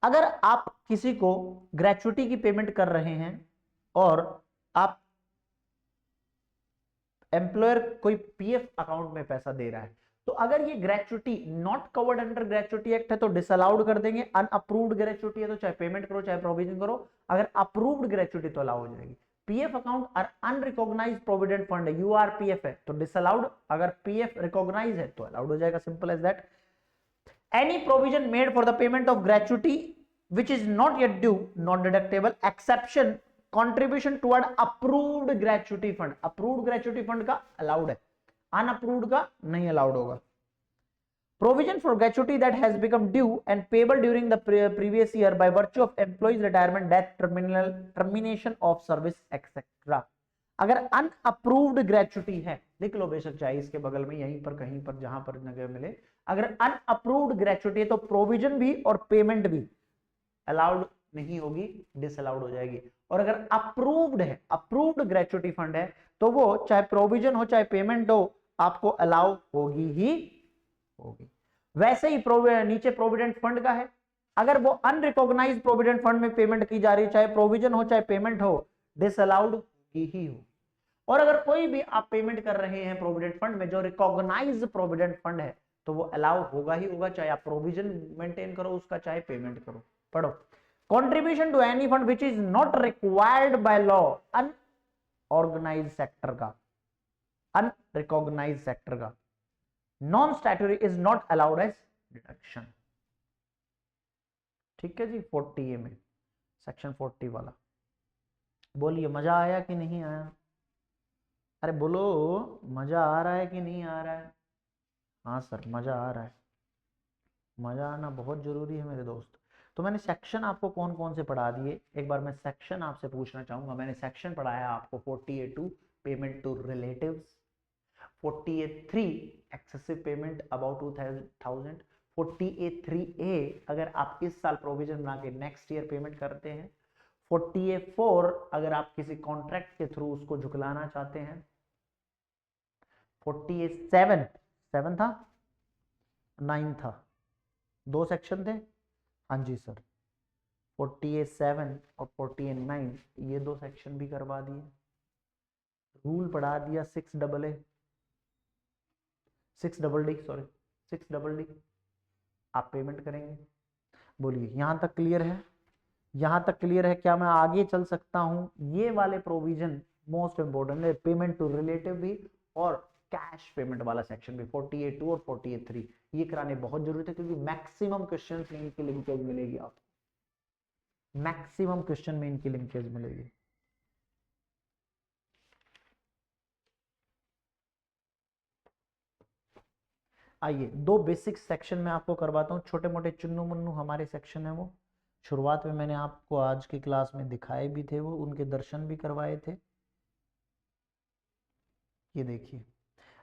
अगर आप किसी को ग्रेचुटी की पेमेंट कर रहे हैं और आप एम्प्लॉयर कोई पीएफ अकाउंट में पैसा दे रहा है, तो अगर ये gratuity not covered under gratuity act है तो डिसअलाउड कर देंगे। अनअप्रूव्ड ग्रेचुटी है तो चाहे पेमेंट करो चाहे प्रोविजन करो। अगर अप्रूव्ड ग्रेचुटी तो अलाउ हो जाएगी। पीएफ अकाउंट और अनरिकॉग्नाइज्ड प्रोविडेंट फंड है, यूआरपीएफ है, तो डिसअलाउड। अगर पीएफ रिकॉग्नाइज है तो अलाउड हो जाएगा, simple as that. Any provision made for the payment of gratuity which is not yet due, not deductible, exception contribution toward approved gratuity fund। approved gratuity fund का allowed है, unapproved का नहीं allowed होगा। provision for gratuity that has become due and payable during the previous year by virtue of employees retirement, death, termination of service etc। अगर unapproved gratuity है, लिख लो बेशक चाहे इसके बगल में, यहीं पर कहीं पर जहां पर नजर मिले, अगर अनअप्रूव्ड ग्रेचुटी है तो प्रोविजन भी और पेमेंट भी अलाउड नहीं होगी, डिसअलाउड हो जाएगी। और अगर अप्रूव्ड है, अप्रूव्ड ग्रेचुटी फंड है, तो वो चाहे प्रोविजन हो चाहे पेमेंट हो, आपको अलाउ होगी ही होगी। वैसे ही नीचे प्रोविडेंट फंड का है, अगर वो अनरिकॉग्नाइज्ड प्रोविडेंट फंड में पेमेंट की जा रही है, चाहे प्रोविजन हो चाहे पेमेंट हो, डिसअलाउड ही हो। और अगर कोई भी आप पेमेंट कर रहे हैं प्रोविडेंट फंड में जो रिकॉग्नाइज्ड प्रोविडेंट फंड है, तो वो अलाउ होगा ही होगा, चाहे आप प्रोविजन मेंटेन करो उसका चाहे पेमेंट करो। पढ़ो, contribution to any fund which is not required by law, unorganised sector का, अनरिकॉग्नाइज्ड सेक्टर का, non statutory is not allowed as deduction. ठीक है जी, 40A में सेक्शन 40 वाला। बोलिए मजा आया कि नहीं आया? अरे बोलो मजा आ रहा है कि नहीं आ रहा है? हाँ सर, मजा आ रहा है, मजा आना बहुत जरूरी है मेरे दोस्त। तो मैंने सेक्शन आपको कौन कौन से पढ़ा दिए, एक बार मैं सेक्शन आपसे पूछना चाहूंगा। मैंने सेक्शन पढ़ाया आपको 48 payment to relatives, 48(3) excessive payment about 2000, 48(3)A अगर आप इस साल प्रोविजन बना के नेक्स्ट ईयर पेमेंट करते हैं, 48(4) अगर आप किसी कॉन्ट्रैक्ट के थ्रू उसको झुकलाना चाहते हैं, 48(7) 7 था, 9 था, 2 सेक्शन थे। हाँ जी सर, 48(7) और 48(9 ये 2 सेक्शन भी करवा दिए। रूल पढ़ा दिया 6AA, 6DD, सॉरी 6DD। आप पेमेंट करेंगे। बोलिए यहां तक क्लियर है? यहां तक क्लियर है? क्या मैं आगे चल सकता हूं? ये वाले प्रोविजन मोस्ट इंपोर्टेंट है, पेमेंट टू रिलेटिव भी और कैश पेमेंट वाला सेक्शन भी, 48(2) और 48(3) ये कराने बहुत जरूरत है, क्योंकि मैक्सिमम क्वेश्चन में इनकी लिंकेज मिलेगी आपको, मैक्सिमम क्वेश्चन में इनकी लिंकेज मिलेगी। आइए 2 बेसिक सेक्शन में आपको करवाता हूँ, छोटे मोटे चुन्नू मुन्नू हमारे सेक्शन है वो। शुरुआत में मैंने आपको आज की क्लास में दिखाए भी थे, वो उनके दर्शन भी करवाए थे। ये देखिए,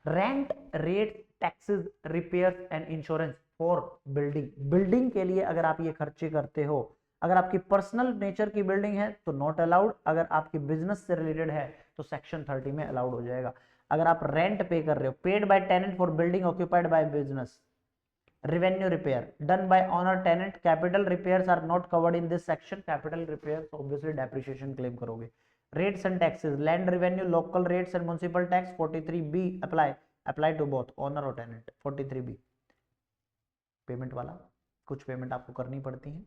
rent, rate, taxes, repair and insurance for building. Building के लिए अगर आप ये खर्चे करते हो, अगर आपकी पर्सनल नेचर की बिल्डिंग है तो नॉट अलाउड, अगर आपकी बिजनेस से रिलेटेड है तो सेक्शन 30 में अलाउड हो जाएगा। अगर आप रेंट पे कर रहे हो, paid by tenant for building occupied by business, revenue repair done by owner tenant, capital repairs are not covered in this section, capital repairs obviously depreciation claim करोगे। rates and taxes, land revenue, local rates and municipal tax 43B apply to both owner और tenant। 43B payment वाला, कुछ payment आपको करनी पड़ती है।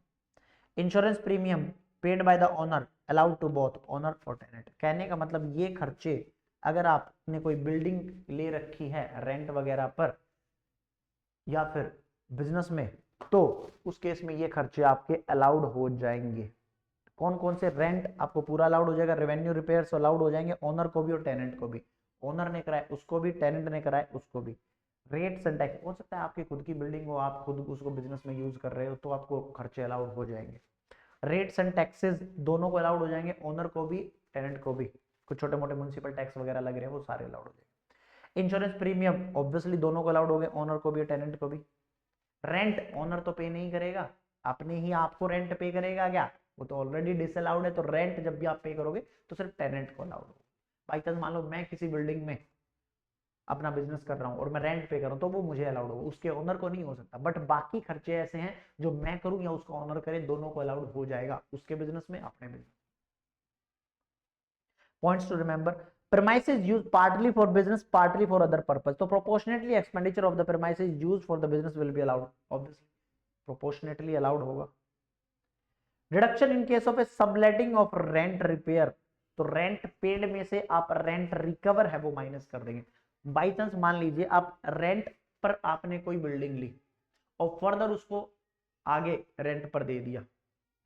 Insurance premium paid by the owner allowed to both owner और tenant. कहने का मतलब ये खर्चे अगर आपने कोई बिल्डिंग ले रखी है रेंट वगैरह पर या फिर बिजनेस में, तो उस केस में ये खर्चे आपके अलाउड हो जाएंगे। कौन कौन से? रेंट आपको पूरा अलाउड हो जाएगा, रेवेन्यू रिपेयर्स अलाउड हो जाएंगे ओनर को भी और टेनेंट को भी, ओनर ने कराए उसको भी, टेनेंट ने कराए उसको भी। रेट्स एंड टैक्स, हो सकता है आपकी खुद की बिल्डिंग हो, आप खुद उसको बिजनेस में यूज कर रहे हो, तो आपको खर्चे अलाउड हो जाएंगे। रेट्स एंड टैक्सेस दोनों को अलाउड हो जाएंगे, ओनर को भी टेनेंट को भी। कुछ छोटे मोटे म्युनिसिपल टैक्स वगैरह लग रहे हैं वो सारे अलाउड हो जाएंगे। इंश्योरेंस प्रीमियम ऑब्वियसली दोनों को अलाउड हो गए, ओनर को भी टेनेंट को भी। रेंट ओनर तो पे नहीं करेगा, अपने ही आपको रेंट पे करेगा क्या? वो तो ऑलरेडी डिसअलाउड है। तो रेंट जब भी आप पे करोगे तो सिर्फ टेनेंट को अलाउड होगा। बाई चांस मान लो मैं किसी बिल्डिंग में अपना बिजनेस कर रहा हूँ और मैं रेंट पे कर रहा हूँ, तो वो मुझे अलाउड होगा, उसके ओनर को नहीं हो सकता। बट बाकी खर्चे ऐसे हैं जो मैं करूँ या उसका ओनर करे, दोनों को अलाउड हो जाएगा, उसके बिजनेस में, अपने business. Points to remember: premises used partly for business, partly for other purpose. So proportionately expenditure of the premises used for the business will be allowed. Obviously, proportionately allowed होगा। Reduction in case of a subletting of rent repair. तो rent paid में से आप rent recover है वो minus कर देंगे। By chance मान लीजिए आप रेंट पर आपने कोई बिल्डिंग ली और फर्दर उसको आगे रेंट पर दे दिया,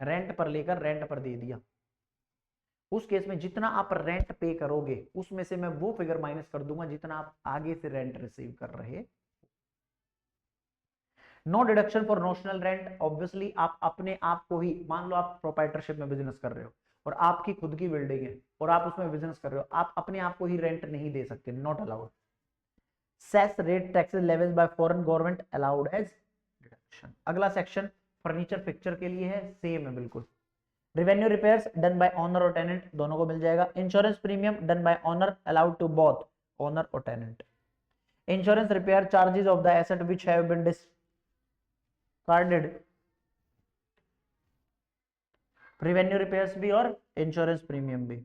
रेंट पर लेकर रेंट पर दे दिया, उस केस में जितना आप रेंट पे करोगे उसमें से मैं वो फिगर माइनस कर दूंगा जितना आप आगे से रेंट रिसीव कर रहे। No deduction for notional rent. Obviously आप अपने आप को ही, मान लो आप प्रोप्राइटरशिप में बिजनेस कर रहे हो और आपकी खुद की बिल्डिंग है और आप उसमें बिजनेस कर रहे हो, आप अपने आप को ही रेंट नहीं दे सकते, not allowed. Cess rate taxes levies by foreign government allowed as deduction. अगला सेक्शन फर्नीचर पिक्चर के लिए है, सेम है बिल्कुल। Revenue repairs done by owner और टेनेंट, दोनों को मिल जाएगा। Insurance premium done by owner allowed to both owner और tenant. Insurance repair charges of the asset which have been discarded, revenue repairs भी और इंश्योरेंस प्रीमियम भी।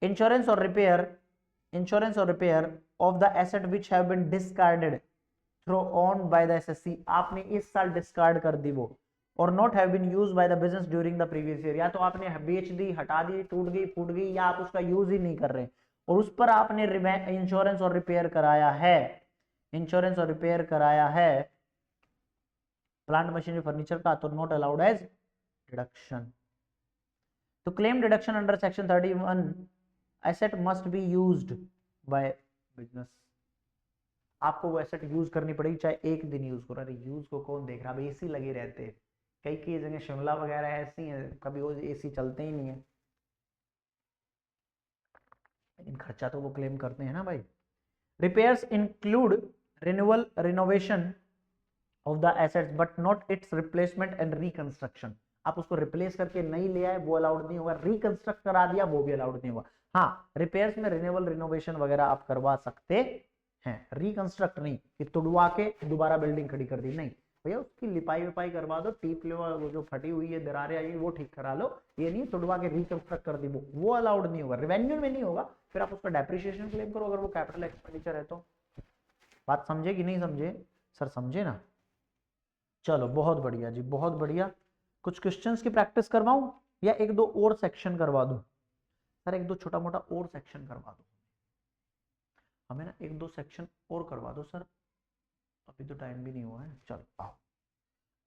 इंश्योरेंस और repair of the asset which have been discarded through owned by the SSC, आपने इस साल discard कर दी वो, और not have been used by the business during the previous year, या तो आपने बेच दी, हटा दी, टूट गई, फूट गई, या आप उसका यूज ही नहीं कर रहे और उस पर आपने इंश्योरेंस और रिपेयर कराया है, इंश्योरेंस और रिपेयर कराया है प्लांट मशीनरी फर्नीचर का, तो नॉट अलाउड एज डिडक्शन। तो claim deduction under section 31, asset must be used by business. आपको वो एसेट यूज करनी पड़ेगी, चाहे एक दिन यूज करो। अरे यूज को कौन देख रहा, अब एसी लगे रहते हैं, कई कई जगह शिमला वगैरह ऐसी है कभी वो एसी चलते ही नहीं है, लेकिन खर्चा तो वो क्लेम करते हैं ना भाई। Repairs include renewal renovation of the assets but not it's replacement and reconstruction. आप उसको रिप्लेस करके नहीं ले आए वो अलाउड नहीं होगा, रिकंस्ट्रक्ट करा दिया वो भी अलाउड नहीं होगा। हाँ, रिपेयर्स में रिन्यूअल रिनोवेशन वगैरह आप करवा सकते हैं, रिकंस्ट्रक्ट नहीं कि तुड़वा के दोबारा बिल्डिंग खड़ी कर दी, नहीं भैया उसकी लिपाई विपाई करवा दो, टीप वो जो फटी हुई है दरारें आई वो ठीक करा लो, ये नहीं तुड़वा के रिकंस्ट्रक्ट कर दी वो अलाउड नहीं होगा, रेवेन्यू में नहीं होगा। फिर आप उसका डेप्रिसिएशन क्लेम करो अगर वो कैपिटल एक्सपेंडिचर है तो। बात समझे कि नहीं समझे? सर समझे ना? चलो बहुत बढ़िया जी, बहुत बढ़िया। कुछ क्वेश्चंस की प्रैक्टिस करवाऊं या एक दो और सेक्शन करवा दूं? सर एक दो छोटा मोटा और सेक्शन करवा दो हमें ना, एक दो सेक्शन और करवा दो सर, अभी तो टाइम भी नहीं हुआ है। चलो आओ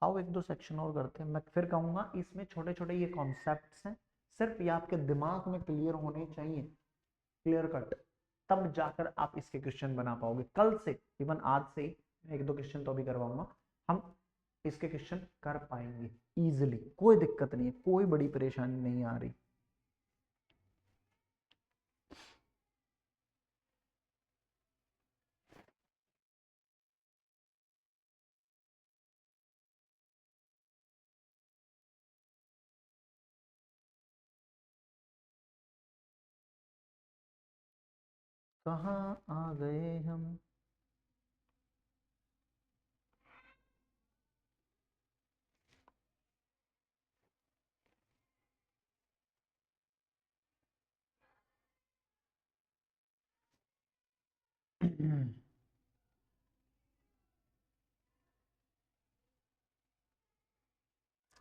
आओ एक दो सेक्शन और करते हैं। मैं फिर कहूंगा इसमें छोटे छोटे ये कॉन्सेप्ट्स हैं, सिर्फ ये आपके दिमाग में क्लियर होने चाहिए, क्लियर कट, तब जाकर आप इसके क्वेश्चन बना पाओगे। कल से इवन आज से ही एक दो क्वेश्चन तो अभी करवाऊंगा, हम इसके क्वेश्चन कर पाएंगे इजीली, कोई दिक्कत नहीं है, कोई बड़ी परेशानी नहीं आ रही। कहाँ आ गए हम?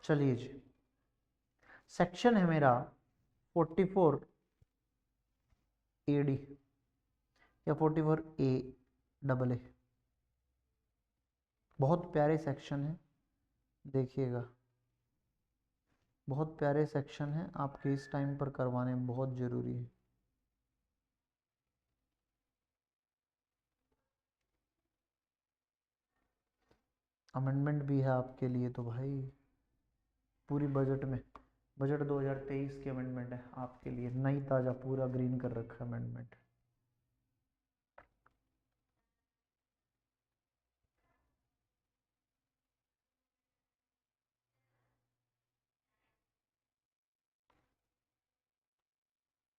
चलिए जी, सेक्शन है मेरा 44 AD या 44 AA। बहुत प्यारे सेक्शन है, देखिएगा बहुत प्यारे सेक्शन है, आपके इस टाइम पर करवाने बहुत जरूरी है। अमेंडमेंट भी है आपके लिए तो भाई, पूरी बजट में, बजट 2023 की अमेंडमेंट है आपके लिए, नई ताजा पूरा ग्रीन कर रखा है अमेंडमेंट।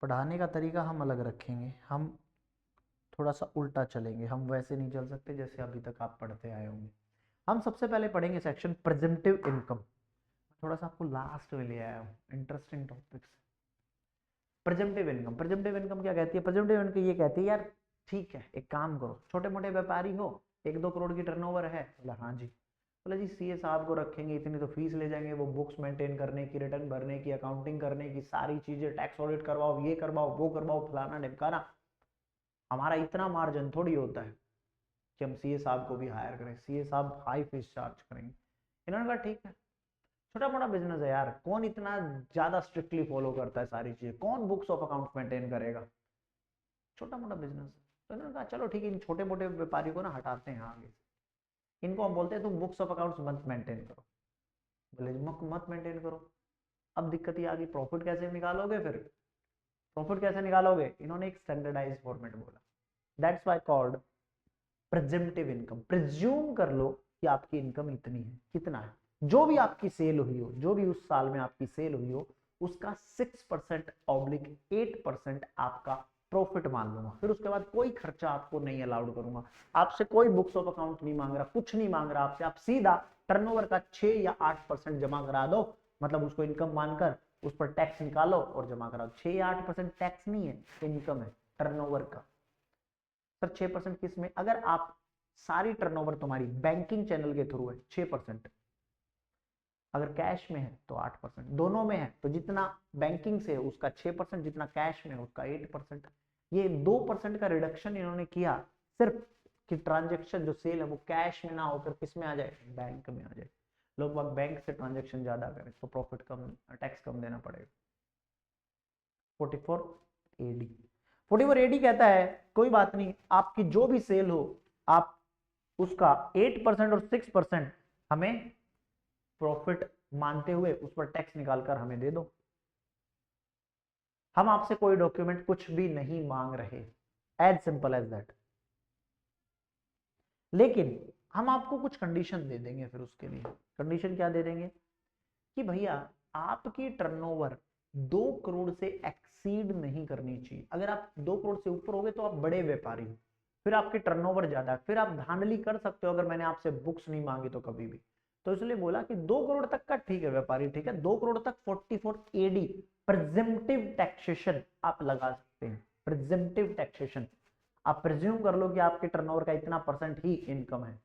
पढ़ाने का तरीका हम अलग रखेंगे, हम थोड़ा सा उल्टा चलेंगे, हम वैसे नहीं चल सकते जैसे अभी तक आप पढ़ते आए होंगे। हम सबसे पहले पढ़ेंगे सेक्शन प्रेजेंटिव इनकम, थोड़ा सा आपको लास्ट में ले आया हूँ, इंटरेस्टिंग टॉपिक्स। प्रेजेंटिव इनकम, प्रेजेंटिव इनकम क्या कहती है? प्रेजेंटिव इनकम ये कहती है यार ठीक है एक काम करो, छोटे मोटे व्यापारी हो, 1-2 करोड़ की टर्नओवर है, बोला हाँ जी, बोला जी सीए साहब को रखेंगे, इतनी तो फीस ले जाएंगे, वो बुक्स मेंटेन करने की, रिटर्न भरने की, अकाउंटिंग करने की, सारी चीजें, टैक्स ऑडिट करवाओ, ये करवाओ वो करवाओ फलाना ढिमकाना, हमारा इतना मार्जिन थोड़ी होता है कि हम सीए साहब को भी हायर करें, सीए साहब हाई फीस चार्ज करेंगे। इन्होंने कहा ठीक है, छोटा मोटा बिजनेस है यार, कौन इतना ज्यादा स्ट्रिक्टली फॉलो करता है सारी चीजें, कौन बुक्स ऑफ अकाउंट्स मेंटेन करेगा, छोटा मोटा बिजनेस है। तो इन्होंने कहा चलो ठीक है, इन छोटे मोटे व्यापारियों को ना हटाते हैं आगे से, इनको हम बोलते हैं तुम बुक्स ऑफ अकाउंट्स मत मेंटेन करो, बोले मत मेंटेन करो। अब दिक्कत ये आ गई, प्रॉफिट कैसे निकालोगे? फिर प्रॉफिट कैसे निकालोगे? इन्होंने एक स्टैंडर्डाइज फॉर्मेट बोला, that's why called प्रेजेंटिव income. Presume कर लो कि आपकी इनकम इतनी है, कितना है, जो भी आपकी सेल हुई हो, जो भी उस साल में आपकी सेल हुई हो, उसका 6%/8% आपका प्रॉफिट मान लूंगा। फिर उसके बाद कोई खर्चा आपको नहीं अलाउड करूंगा, आपसे कोई बुक्स ऑफ अकाउंट नहीं मांग रहा, कुछ नहीं मांग रहा आपसे, आप सीधा टर्नओवर का 6 या 8% जमा करा दो, मतलब उसको इनकम मानकर उस पर टैक्स निकालो और जमा कराओ। 6 या 8% टैक्स नहीं है, इनकम है टर्नओवर का। सर 6% किस में? अगर आप सारी टर्नओवर तुम्हारी बैंकिंग चैनल के थ्रू है 6%, अगर कैश में है तो 8%, दोनों में है तो जितना बैंकिंग से है उसका 6%, जितना कैश में है उसका 8%। ये 2% का रिडक्शन इन्होंने किया सिर्फ कि ट्रांजेक्शन जो सेल है वो कैश में ना होकर किस में आ जाए, बैंक में आ जाए। लोग बाग बैंक से ट्रांजेक्शन ज्यादा करें तो प्रॉफिट कम, टैक्स कम देना पड़ेगा। 44 AD, 44 AD कहता है कोई बात नहीं, आपकी जो भी सेल हो आप उसका 8% और 6% हमें प्रॉफिट मानते हुए उस पर टैक्स निकालकर हमें दे दो। हम आपसे कोई डॉक्यूमेंट कुछ भी नहीं मांग रहे, एज सिंपल एज दैट। लेकिन हम आपको कुछ कंडीशन दे देंगे। फिर उसके लिए कंडीशन क्या दे देंगे कि भैया आपकी टर्नओवर 2 करोड़ से एक्सीड नहीं करनी चाहिए। अगर आप 2 करोड़ से ऊपर हो गए तो आप बड़े व्यापारी हो, फिर आपकी टर्नओवर ज्यादा है, फिर आप धांधली कर सकते हो अगर मैंने आपसे बुक्स नहीं मांगी तो कभी भी। तो इसलिए बोला कि 2 करोड़ तक का ठीक है व्यापारी, ठीक है, 2 करोड़ तक 44 AD प्रिजम्पटिव टैक्सेशन आप लगा सकते हैं। प्रिजम्पटिव टैक्सेशन, आप प्रिज्यूम कर लो कि आपके टर्नओवर का इतना % ही इनकम है।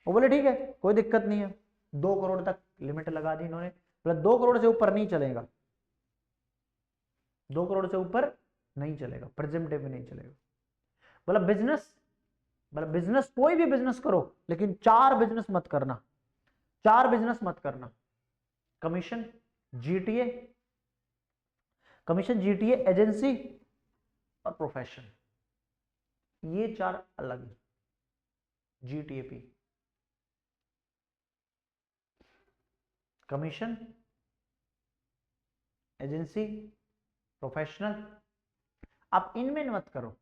वो बोले ठीक है कोई दिक्कत नहीं है, 2 करोड़ तक लिमिट लगा दी इन्होंने, बोला 2 करोड़ से ऊपर नहीं चलेगा, 2 करोड़ से ऊपर नहीं चलेगा, प्रिजम्पटिव में नहीं चलेगा। बोला बिजनेस, बोला बिजनेस कोई भी बिजनेस करो लेकिन 4 बिजनेस मत करना, 4 बिजनेस मत करना। Commission, GTA, commission, GTA, agency और प्रोफेशन, ये 4 अलग है। जीटीएपी, कमीशन, एजेंसी, प्रोफेशनल, आप इनमें मत करो।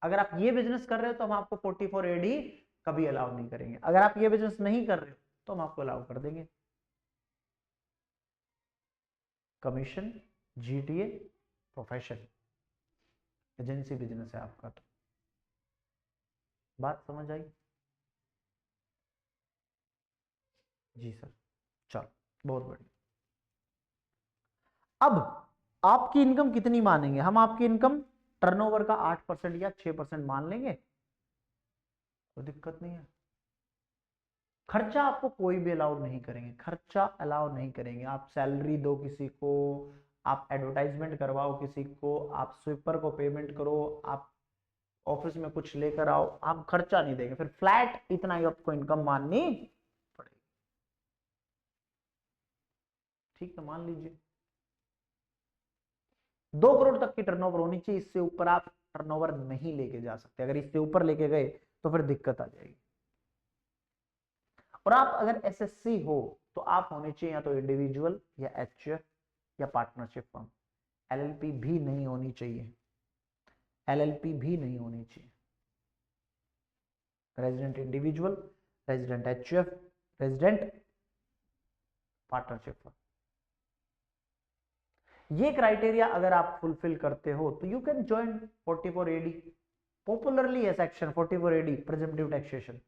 अगर आप ये बिजनेस कर रहे हो तो हम आपको 44 AD कभी अलाउ नहीं करेंगे। अगर आप ये बिजनेस नहीं कर रहे हो तो हम आपको अलाउ कर देंगे। Commission, GTA, profession, agency business है आपका। तो बात समझ आई? जी सर, चलो बहुत बढ़िया। अब आपकी इनकम कितनी मानेंगे हम? आपकी इनकम टर्नओवर का 8% या 6% मान लेंगे, कोई दिक्कत नहीं है। खर्चा आपको कोई भी अलाउ नहीं करेंगे, खर्चा अलाउ नहीं करेंगे। आप सैलरी दो किसी को, आप एडवर्टाइजमेंट करवाओ किसी को, आप स्वीपर को पेमेंट करो, आप ऑफिस में कुछ लेकर आओ, आप खर्चा नहीं देंगे। फिर फ्लैट इतना ही आपको इनकम माननी पड़ेगी। ठीक है, मान लीजिए 2 करोड़ तक की टर्नओवर होनी चाहिए, इससे ऊपर आप टर्नओवर नहीं लेके जा सकते। अगर इससे ऊपर लेके गए तो फिर दिक्कत आ जाएगी। और आप अगर एसएससी हो तो आप होने चाहिए या तो इंडिविजुअल या एचयूएफ या पार्टनरशिप फर्म। एलएलपी भी नहीं होनी चाहिए, एलएलपी भी नहीं होनी चाहिए। Resident individual, resident HUF, resident partnership firm, ये क्राइटेरिया अगर आप फुलफिल करते हो तो you can join 44 AD। Popularly है सेक्शन 44 AD प्रिजम्पटिव टैक्सेशन,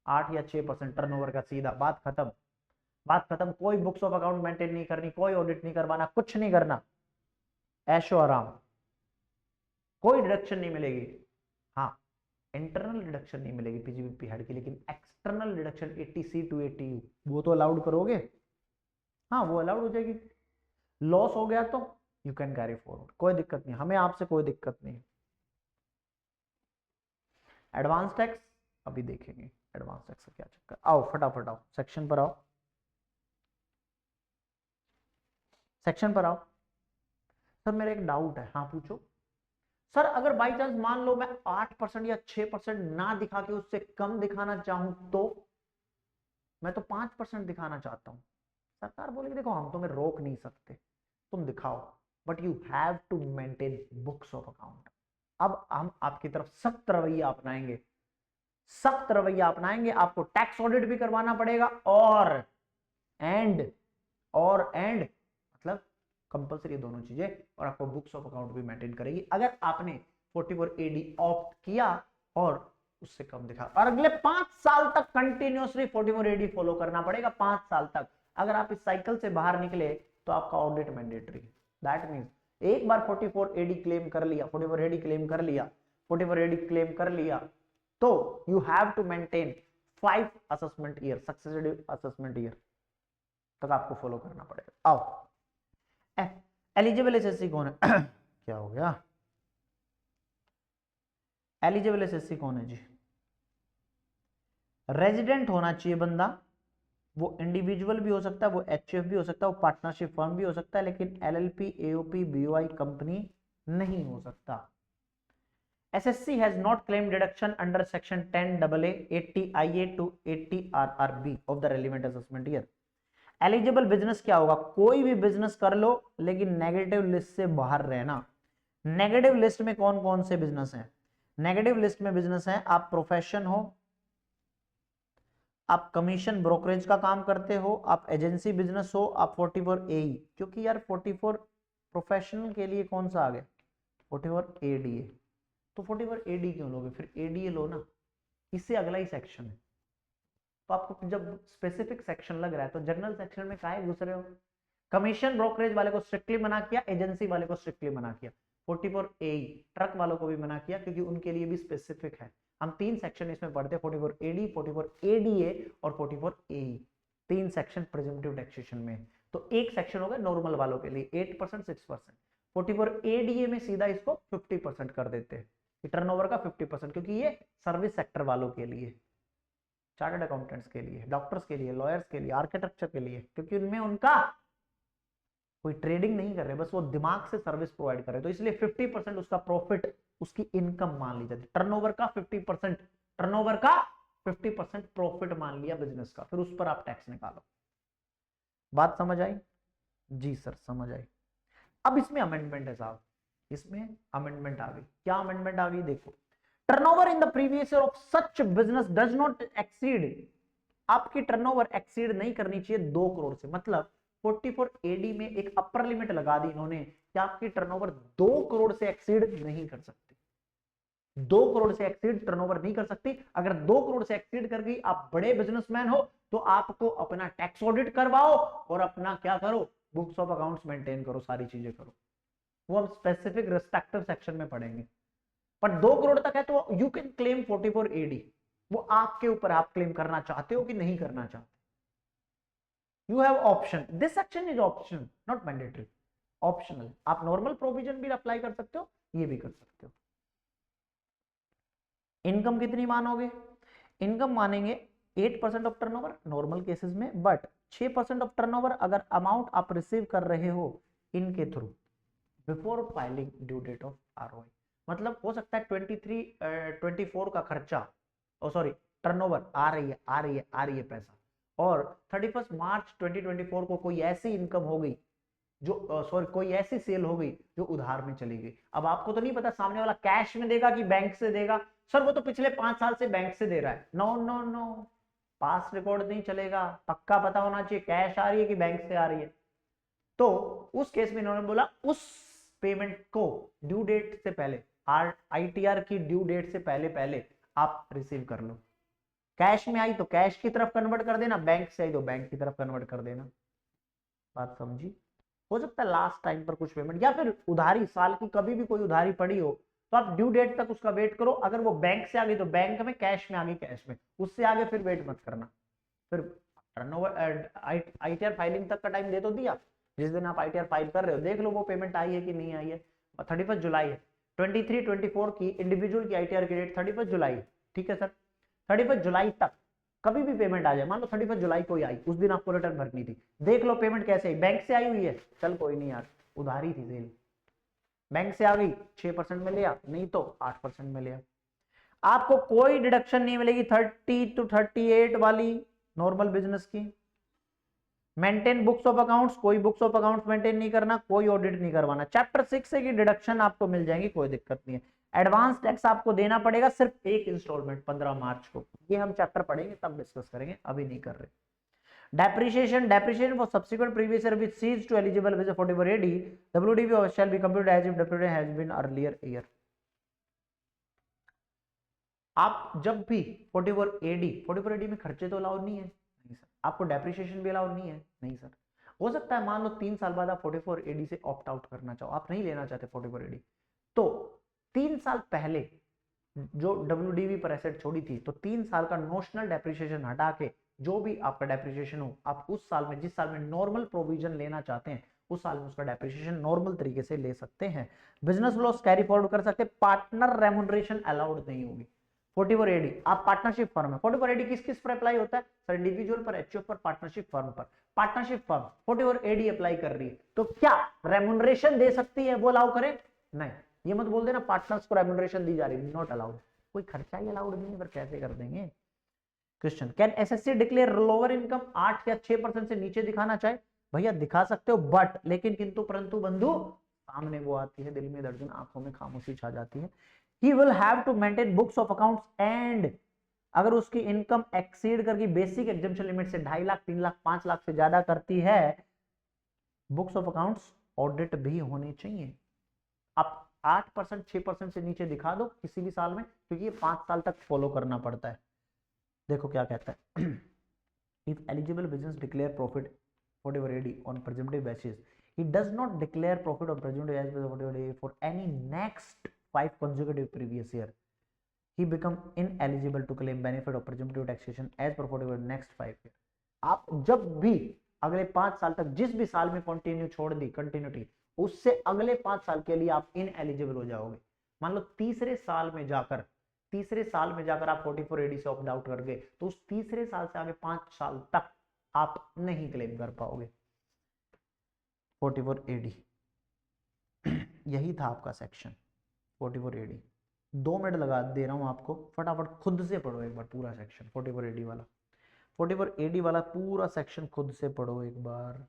8 या 6% टर्नओवर का, सीधा बात खत्म, बात खत्म। कोई बुक्स ऑफ अकाउंट मेंटेन नहीं करनी, कोई ऑडिट नहीं करवाना, कुछ नहीं करना, ऐशो आराम, कोई डिडक्शन नहीं मिलेगी। हाँ, इंटरनल डिडक्शन नहीं मिलेगी पीजीबीपी हेड की, लेकिन external deduction 80C to 80U वो तो अलाउड करोगे। हाँ, वो अलाउड हो जाएगी। लॉस हो गया तो यू कैन कैरी फॉरवर्ड, कोई दिक्कत नहीं, हमें आपसे कोई दिक्कत नहीं। एडवांस टैक्स अभी देखेंगे, एडवांस टैक्स का क्या चक्कर। आओ फटाफट आओ, सेक्शन पर आओ, सेक्शन पर आओ। सर मेरा एक डाउट है। हाँ पूछो। सर अगर बाई चांस मान लो मैं 8% या 6% ना दिखा के उससे कम दिखाना चाहूं तो? मैं तो 5% दिखाना चाहता हूं। सरकार बोलेगी देखो हम तुम्हें रोक नहीं सकते, तुम दिखाओ, but you have to maintain books of account. अब हम आपकी तरफ सख्त रवैया अपनाएंगे, सख्त रवैया अपनाएंगे। आपको टैक्स ऑडिट भी करवाना पड़ेगा और एंड मतलब कंपलसरी दोनों चीजें, और आपको बुक्स ऑफ अकाउंट भी मेंटेन करेगी अगर आपने 44 AD ऑप्ट किया और उससे कम दिखा। और अगले 5 साल तक कंटिन्यूअसली 44 AD फॉलो करना पड़ेगा, 5 साल तक। अगर आप इस साइकिल से बाहर निकले तो आपका ऑडिट मैंडेटरी। दैट मींस एक बार 44 AD क्लेम कर लिया, 44 AD क्लेम कर लिया, 44 AD क्लेम कर लिया, तो you have to maintain 5 assessment year, successive assessment year तक आपको फॉलो करना पड़ेगा। आओ, एलिजिबल एसएससी कौन है? क्या हो गया? एलिजिबल एसएससी कौन है जी? रेजिडेंट होना चाहिए बंदा, वो इंडिविजुअल भी हो सकता है, वो एचएफ भी हो सकता है, वो पार्टनरशिप फर्म भी हो सकता है, लेकिन एलएलपी, एओपी, बीओआई कंपनी नहीं हो सकता। SSC has not claimed deduction under section 10AA 80IA to 80RRB of the relevant assessment year. Eligible business क्या होगा? कोई भी बिजनेस कर लो लेकिन नेगेटिव लिस्ट से बाहर रहना। नेगेटिव लिस्ट में कौन कौन से बिजनेस हैं? नेगेटिव लिस्ट में बिजनेस है, आप प्रोफेशन हो, आप कमीशन ब्रोकरेज का काम करते हो, आप एजेंसी बिजनेस हो, आप 44 AE, क्योंकि यार 44 प्रोफेशनल के लिए कौन सा आ गया? 44 ADA। तो 44 AD क्यों लोगे? फिर ADA लो ना, इससे अगला ही सेक्शन है। तो आपको जब स्पेसिफिक सेक्शन लग रहा है तो जनरल सेक्शन में काहे घुस रहे हो? कमीशन ब्रोकरेज वाले को स्ट्रिक्टली मना किया, एजेंसी वाले को स्ट्रिक्टली मना किया, 44 AE ट्रक वालों को भी मना किया क्योंकि उनके लिए भी स्पेसिफिक है। हम 3 सेक्शन इसमें पढ़ते हैं, 44 AD, 44 ADA और 44 AE। 3 सेक्शन प्रिजम्पटिव टैक्सेशन में। तो एक सेक्शन होगा नॉर्मल वालों के लिए 8%, 6%। 44 ADA में सीधा इसको 50% कर देते हैं, टर्नओवर का 50%, क्योंकि ये सर्विस सेक्टर वालों के लिए, चार्टर्ड अकाउंटेंट्स के लिए, डॉक्टर्स के लिए, लॉयर्स के लिए, आर्किटेक्चर के लिए, क्योंकि उनमें उनका कोई ट्रेडिंग नहीं कर रहे, बस वो दिमाग से सर्विस प्रोवाइड कर रहे, तो इसलिए 50% उसका प्रॉफिट, उसकी इनकम मान ली जाती है। टर्नओवर का 50%, टर्नओवर का 50% प्रॉफिट मान लिया बिजनेस का, फिर उस पर आप टैक्स निकालो। बात समझ आई? जी सर समझ आई। अब इसमें अमेंडमेंट है साहब, इसमें अमेंडमेंट आ गई। क्या अमेंडमेंट आ गई? देखो, turnover in the previous year of such business does not exceed, आपकी टर्नओवर एक्सीड नहीं करनी चाहिए 2 करोड़ से। मतलब 44 AD में एक अपर लिमिट लगा दी इन्होंने कि आपकी टर्नओवर 2 करोड़ से एक्सीड नहीं कर सकती। 2 करोड़ से एक्सीड टर्नओवर नहीं कर सकती। अगर 2 करोड़ से एक्सीड कर गई, आप बड़े बिजनेसमैन हो, तो आपको अपना टैक्स ऑडिट करवाओ और अपना क्या करो, बुक्स ऑफ अकाउंट्स मेंटेन करो, सारी चीजें करो। वो हम स्पेसिफिक रिस्पेक्टिव सेक्शन में पढ़ेंगे। पर 2 करोड़ तक है तो यू कैन क्लेम 44 AD, वो आपके ऊपर, आप क्लेम करना चाहते हो कि नहीं करना चाहते। You have option, this section is epsilon naught mandatory, optional. आप नॉर्मल प्रोविजन भी अप्लाई कर सकते हो, ये भी कर सकते हो। इनकम कितनी मानोगे? इनकम मानेंगे 8% ऑफ टर्नओवर नॉर्मल केसेस में, बट 6% ऑफ टर्नओवर अगर अमाउंट आप रिसीव कर रहे हो इनके through before filing due date of ROI। मतलब हो सकता है 24 का खर्चा, सॉरी टर्नओवर आ रही है पैसा, और 31 मार्च 2024 को कोई ऐसी इनकम हो गई जो सॉरी कोई ऐसी सेल हो गई जो उधार में चली गई। अब आपको तो नहीं पता सामने वाला कैश में देगा कि बैंक से देगा। सर वो तो पिछले 5 साल से बैंक से दे रहा है। नो नो नो, पास रिकॉर्ड नहीं चलेगा, पक्का पता होना चाहिए कैश आ रही है कि बैंक से आ रही है। तो उस केस में इन्होंने बोला उस पेमेंट को ड्यू डेट से पहले, ITR की ड्यू डेट से पहले आप रिसीव कर लो। कैश में आई तो कैश की तरफ कन्वर्ट कर देना, बैंक से आई तो बैंक की तरफ कन्वर्ट कर देना। बात समझी? हो सकता है लास्ट टाइम पर कुछ पेमेंट, या फिर उधारी, साल की कभी भी कोई उधारी पड़ी हो तो आप ड्यू डेट तक उसका वेट करो। अगर वो बैंक से आ गई तो बैंक में, कैश में आ गई कैश में, उससे आगे फिर वेट मत करना। फिर टर्नओवर ITR फाइलिंग तक का टाइम दे तो दिया, जिस दिन आप ITR फाइल कर रहे हो देख लो वो पेमेंट आई है कि नहीं आई है। 31 जुलाई है, 23-24 की इंडिविजुअल की ITR की डेट 31 जुलाई, ठीक है सर। 31 जुलाई तक कभी भी पेमेंट आ जाए, मान लो 31 जुलाई को ही आई, उस दिन आपको रिटर्न भरनी थी, देख लो पेमेंट कैसे आई, बैंक से आई हुई है, चल कोई नहीं यार उधारी थी सेल, बैंक से आ गई 6% में लिया, नहीं तो 8% में लिया। आपको कोई डिडक्शन नहीं मिलेगी 30 to 38 वाली नॉर्मल बिजनेस की। मेंटेन बुक्स ऑफ अकाउंट्स, कोई बुक्स ऑफ अकाउंट्स मेंटेन नहीं करना, कोई ऑडिट नहीं करवाना। चैप्टर 6 से की डिडक्शन आपको मिल जाएंगी, कोई दिक्कत नहीं है। एडवांस टैक्स आपको देना पड़ेगा सिर्फ एक इंस्टॉलमेंट 15 मार्च को, ये हम चैप्टर पढ़ेंगे तब डिस्कस करेंगे, अभी नहीं कर रहे। Depreciation for subsequent previous year which ceased to eligible with 44 AD, WDV shall be computed as if depreciation has been earlier year. आप जब भी 44 AD में खर्चे तो अलाउड नहीं है, नहीं सर। आपको डेप्रिसिएशन भी अलाउड नहीं है, नहीं सर। हो सकता है मान लो 3 साल बाद आप 44 AD से ऑप्ट आउट करना चाहो, आप नहीं लेना चाहते 44 AD, तो 3 साल पहले जो WDV पर एसेट छोड़ी थी, तो 3 साल का नोशनल डेप्रिसिएशन हटा के जो भी आपका डेप्रिसिएशन हो, आप उस साल में, जिस साल में नॉर्मल प्रोविजन लेना चाहते हैं, उस साल में उसका डेप्रिसिएशन नॉर्मल तरीके से ले सकते हैं। बिजनेस लॉस कैरी फॉरवर्ड कर सकते हैं, पार्टनर रेमुनरेशन अलाउड नहीं होगी। 44 AD आप पार्टनरशिप फर्म है, 44 AD किस किस पर अप्लाई होता है सर? इंडिविजुअल पर, HUF पर, पार्टनरशिप फर्म पर। पार्टनरशिप फर्म 44 AD अप्लाई कर रही है तो क्या रेमुनरेशन दे सकती है, वो अलाउ करे? नहीं, ये मत बोल देना पार्टनर्स को रेम्यूनरेशन दी जा रही है, नॉट अलाउड, कोई खर्चा ही अलाउड नहीं है, पर कैसे कर देंगे। Question, can SSC declare lower income 8 या 6% से नीचे दिखाना चाहे, भैया दिखा सकते हो, बट लेकिन किंतु परंतु बंधु सामने वो आती है, दिल में दर्जन आंखों में खामोशी छा जाती है। He will have to maintain books of accounts and अगर उसकी इनकम एक्सीड करके बेसिक एग्जाम्पशन लिमिट से 2.5 लाख 3 लाख 5 लाख से ज्यादा करती है, बुक्स ऑफ अकाउंट्स ऑडिट भी होनी चाहिए। आप 8% 6% से नीचे दिखा दो किसी भी साल में, क्योंकि ये 5 साल तक फॉलो करना पड़ता है। देखो क्या कहता है, if eligible business declare profit whatever AD on presumptive basis, he does not declare profit on presumptive basis whatever AD for any next 5 consecutive previous year, he become ineligible to claim benefit of presumptive taxation as per whatever next 5 year। आप जब भी अगले 5 साल तक जिस भी साल में कंटिन्यू छोड़ दी कंटिन्यूटी, उससे अगले 5 साल के लिए आप इनएलिजिबल हो जाओगे। मान लो तीसरे साल में जाकर आप 44 एडी से ऑप्ट आउट कर गए, तो उस तीसरे साल से आगे 5 साल तक आप नहीं क्लेम कर पाओगे 44 एडी। यही था आपका सेक्शन 44 एडी। 2 मिनट लगा दे रहा हूं आपको, फटाफट खुद से पढ़ो एक बार पूरा सेक्शन 44 एडी वाला, 44 एडी वाला पूरा सेक्शन खुद से पढ़ो एक बार।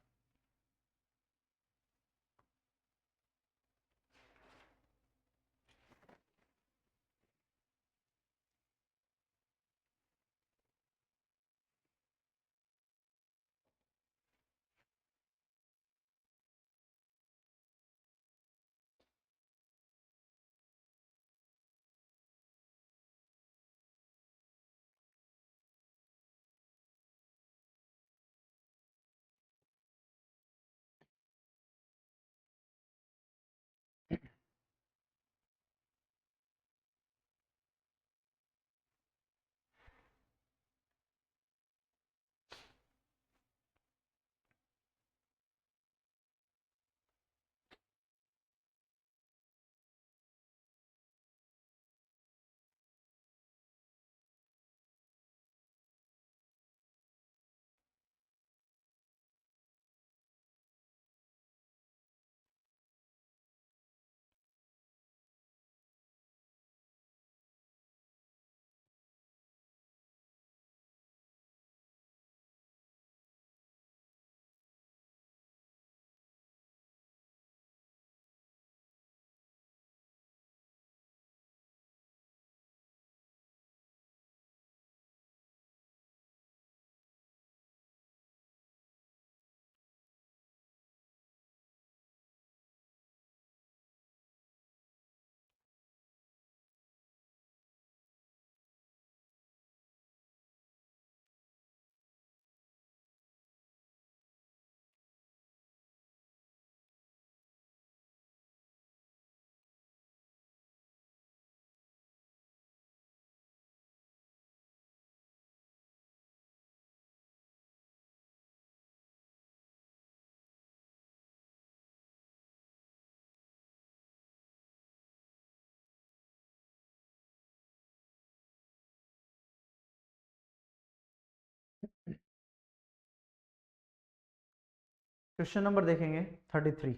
क्वेश्चन नंबर देखेंगे 33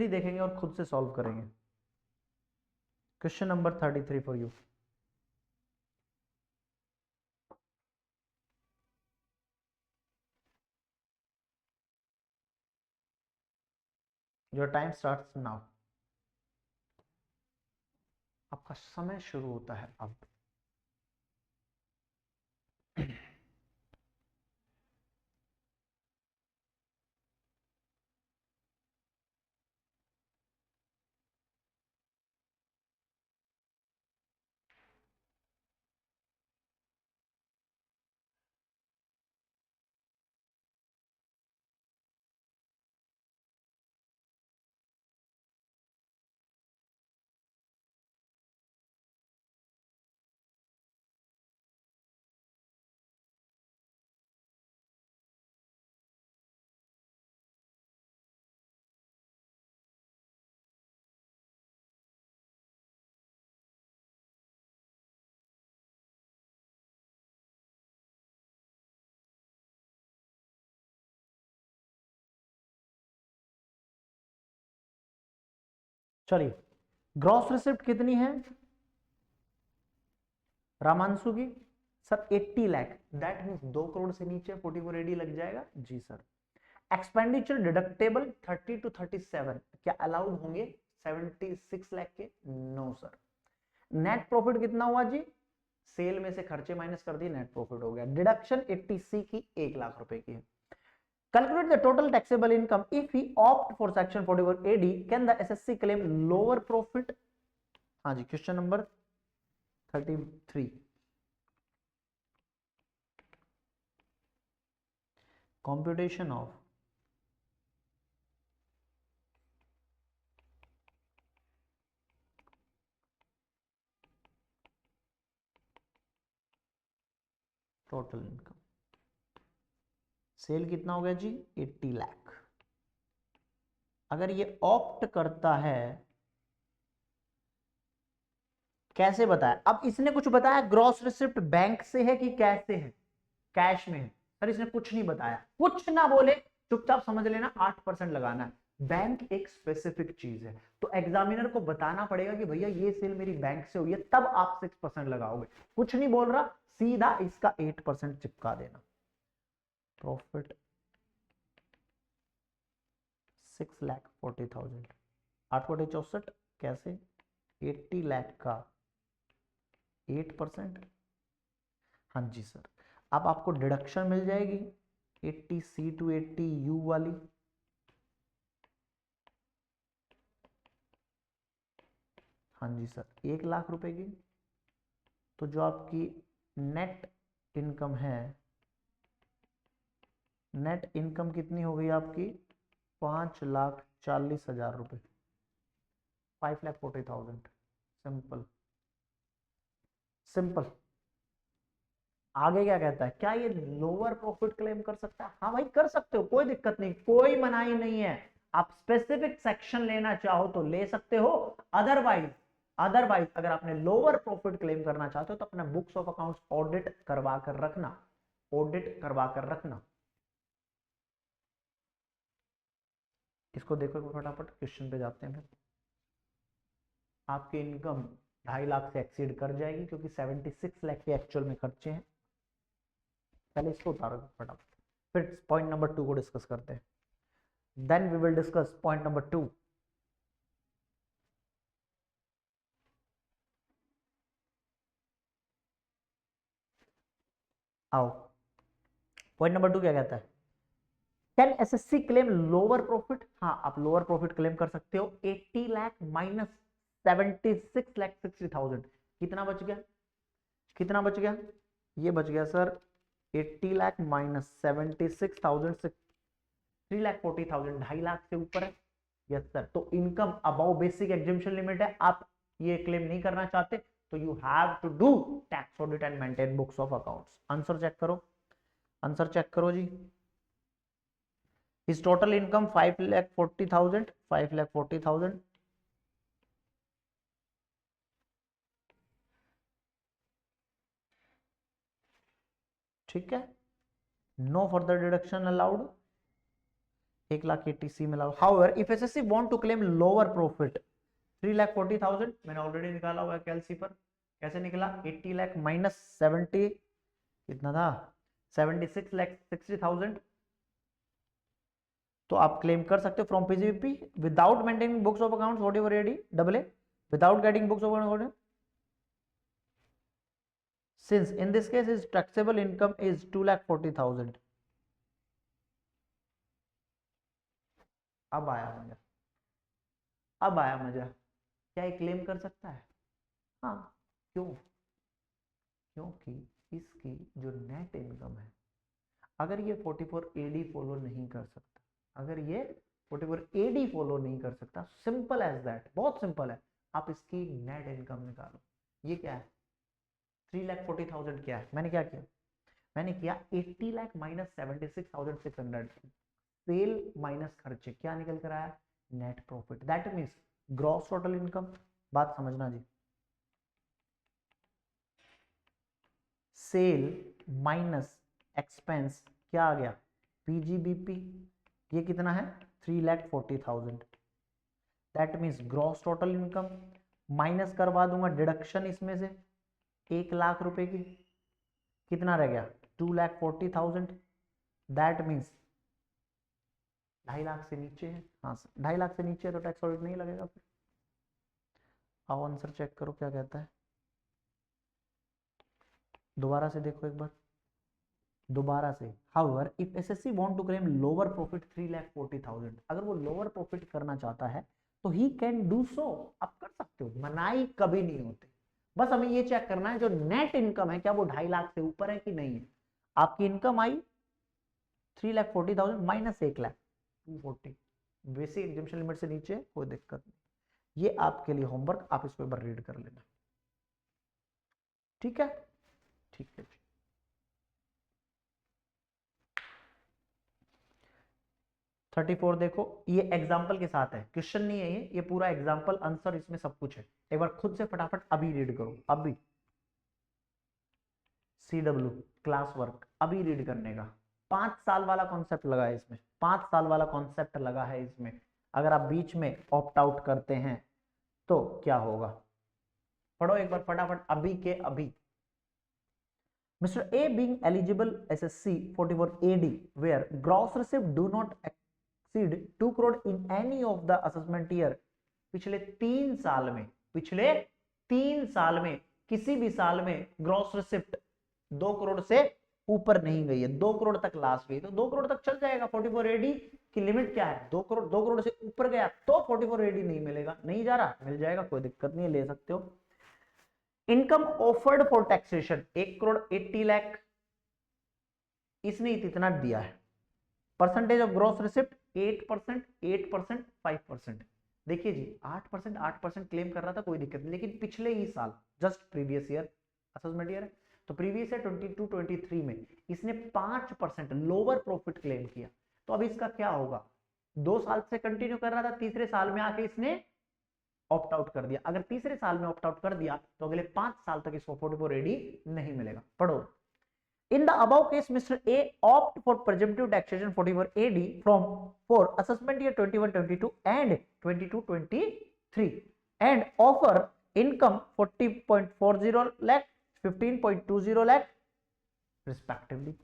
देखेंगे और खुद से सॉल्व करेंगे। Question number 33 for you. Your time starts now. आपका समय शुरू होता है अब। चलिए, ग्रॉस रिसिप्ट कितनी है रामांशु की? Sir 80 lakh, that means 2 crore से नीचे 44 एडी लग जाएगा। जी सर। एक्सपेंडिचर डिडक्टेबल 30 to 37 क्या अलाउड होंगे 76 लाख के? No sir. नेट प्रॉफिट कितना हुआ जी? सेल में से खर्चे माइनस कर दिए, नेट प्रॉफिट हो गया। डिडक्शन 80C की 1 लाख रुपए की है। Calculate the total taxable income if he opt for section 44 AD. Can the SSC claim lower profit? हाँ जी, question number 33। Computation of total income। Sale कितना हो गया जी? 80 लाख। अगर ये ऑप्ट करता है, कैसे बताया? अब इसने कुछ बताया ग्रॉस रिसिप्ट बैंक से है कि कैश से है? कैश में है। सर इसने कुछ नहीं बताया, कुछ ना बोले, चुपचाप समझ लेना 8% लगाना है। बैंक एक स्पेसिफिक चीज है, तो एग्जामिनर को बताना पड़ेगा कि भैया ये सेल मेरी बैंक से हुई है, तब आप 6% लगाओगे। कुछ नहीं बोल रहा, सीधा इसका 8% चिपका देना। प्रॉफिट 6,40,000, 8/64 कैसे? 80 लाख का 8%। हाँ जी सर। अब आपको डिडक्शन मिल जाएगी 80C to 80U वाली। हाँ जी सर, 1 लाख रुपए की। तो जो आपकी नेट इनकम है, नेट इनकम कितनी हो गई आपकी? 5,40,000 रुपए, 5,40,000। Simple simple. आगे क्या कहता है? क्या ये लोअर प्रॉफिट क्लेम कर सकता है? हाँ भाई कर सकते हो, कोई दिक्कत नहीं, कोई मनाही नहीं है। आप स्पेसिफिक सेक्शन लेना चाहो तो ले सकते हो। अदरवाइज अदरवाइज अगर आपने लोअर प्रॉफिट क्लेम करना चाहते हो तो अपना बुक्स ऑफ अकाउंट्स ऑडिट करवा कर रखना, ऑडिट करवा कर रखना। इसको देखो फटाफट, क्वेश्चन पे जाते हैं। आपकी इनकम 2.5 लाख से एक्सीड कर जाएगी क्योंकि 76 लाख के एक्चुअल में खर्चे हैं। पहले इसको उतारो फटाफट, फिर पॉइंट नंबर 2 को डिस्कस करते हैं। Then we will discuss point number 2। आओ, पॉइंट नंबर 2 क्या कहता है? Can SSC claim lower profit? हाँ, आप लोअर प्रॉफिट क्लेम कर सकते हो। 80 लाख माइनस 76,60,000 कितना बच गया? कितना बच गया? ये बच गया सर 80 लाख माइनस 76,000, 3,40,000, 2.5 लाख से ऊपर है। Yes sir. तो income above basic exemption limit है, आप ये क्लेम नहीं करना चाहते तो you have to do tax audit and maintain books of accounts. Answer check करो, आंसर चेक करो जी। His total income 5,40,000, 5,40,000। ठीक है, नो फर्दर डिडक्शन अलाउड, 1,80,000 में allowed. However if SSC want to claim lower profit 3,40,000, मैंने already निकाला हुआ है कैलसी पर। कैसे निकला? 80 लाख माइनस 70 कितना था? 76,60,000। तो आप क्लेम कर सकते हो from PGBP without maintaining books of accounts whatever AD double A, without getting books of accounts. Since in this case his taxable income is 2,40,000। अब आया मजा, अब आया मजा। क्या ये क्लेम कर सकता है? हाँ। क्यों? क्योंकि इसकी जो नेट इनकम है, अगर ये 44 एडी फॉलो नहीं कर सकता, अगर ये 44 एडी फॉलो नहीं कर सकता, सिंपल एज दैट, बहुत सिंपल है। आप इसकी नेट इनकम निकालो। ये क्या है? 3,40,000 क्या है? मैंने क्या किया? मैंने किया 80 लाख माइनस 76,600, सेल माइनस खर्चे, क्या निकल कर आया? Net profit. That means gross total income. बात समझना जी, सेल माइनस एक्सपेंस क्या आ गया? पीजीबीपी। ये कितना है? 3,40,000। That means gross total income minus करवा दूंगा डिडक्शन इसमें से 1,00,000 रुपए की, कितना रह गया 2,40,000। दैट मीन्स 2.5 लाख से नीचे है, हाँ 2.5 लाख से नीचे है तो टैक्स ऑडिट नहीं लगेगा। फिर आओ आंसर चेक करो क्या कहता है, दोबारा से देखो एक बार, दोबारा से। However if SSC want to claim lower profit 3,40,000, अगर वो लोअर प्रॉफिट करना चाहता है तो ही कैन डू सो, आप कर सकते हो, मनाही कभी नहीं होती। बस हमें ये चेक करना है जो नेट इनकम है क्या वो 2.5 लाख से ऊपर है कि नहीं है। आपकी इनकम आई 3,40,000 माइनस 1,00,000 240, बेसिक एग्जामिशन लिमिट से नीचे कोई दिक्कत नहीं। ये आपके लिए होमवर्क, आप इसको एक बार रीड कर लेना, ठीक है। ठीक है, 34 देखो, ये एग्जाम्पल के साथ है, क्वेश्चन नहीं है ये पूरा एग्जाम्पल आंसर, इसमें सब कुछ है। एक बार खुद से फटाफट अभी रीड करो, अभी CW क्लास वर्क अभी रीड करने का। 5 साल वाला कॉन्सेप्ट लगा है इसमें, 5 साल वाला कॉन्सेप्ट लगा है इसमें। अगर आप बीच में ऑप्ट आउट करते हैं तो क्या होगा, पढ़ो एक बार फटाफट अभी के अभी। Mr. A being eligible SSC 44 AD where gross receipt do not exceed 2 crore in any of the assessment year, पिछले 3 साल में, पिछले 3 साल में किसी भी साल में ग्रॉस रिसिप्ट 2 करोड़ से ऊपर नहीं गई है, 2 करोड़ तक लास्ट गई तो 2 करोड़ तक चल जाएगा। 44 AD की लिमिट क्या है 2 करोड़, 2 करोड़ से ऊपर गया तो 44 AD नहीं मिलेगा, नहीं जा रहा मिल जाएगा, कोई दिक्कत नहीं है, ले सकते हो। Income offered for taxation 1 crore 80 lakh, इसने इतना दिया है। Percentage of gross receipt 8%, 8%, 5%। देखिए जी 8%, 8% क्लेम कर रहा था, कोई दिक्कत नहीं, लेकिन पिछले ही साल just previous year assessment year है तो प्रीवियस ईयर 22-23 में इसने 5% लोअर प्रॉफिट क्लेम किया। तो अब इसका क्या होगा, 2 साल से कंटिन्यू कर रहा था, तीसरे साल में आके इसने ऑप्ट आउट कर दिया। अगर तीसरे साल में ऑप्ट आउट कर दिया तो अगले 5 साल तक इसको 44 AD नहीं मिलेगा। पढ़ो, in the above case Mr. A opt for presumptive taxation 44 AD from for assessment year 21-22 and 22-23 and offer income 40.40 lakh 15.20 lakh respectively.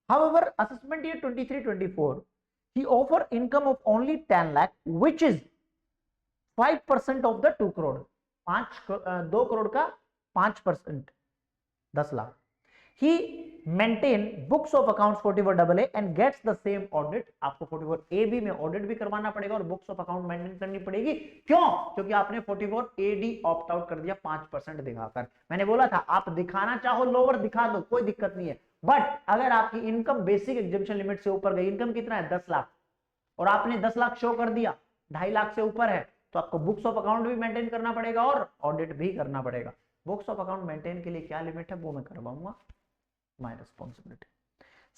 However, assessment year 23-24 he offer income of only 10 lakh which is 5% of the 2 crore, 2 crore का 5%, 10 lakh. He maintain books of accounts 44 AA and gets the same audit। आपको 44 AB में audit भी करवाना पड़ेगा और books of account maintain करनी पड़ेगी। क्यों? क्योंकि आपने 44 AD ऑप्ट आउट कर दिया 5% दिखाकर। मैंने बोला था आप दिखाना चाहो लोअर दिखा दो, कोई दिक्कत नहीं है, बट अगर आपकी इनकम बेसिक एग्जामिशन लिमिट से ऊपर गई, इनकम कितना है 10 लाख और आपने 10 लाख शो कर दिया, 2.5 लाख से ऊपर है तो आपको बुक्स ऑफ अकाउंट भी मेंटेन करना पड़ेगा और ऑडिट भी करना पड़ेगा। बुक्स ऑफ अकाउंट मेंटेन के लिए क्या लिमिट है वो मैं करवाऊंगा, my responsibility.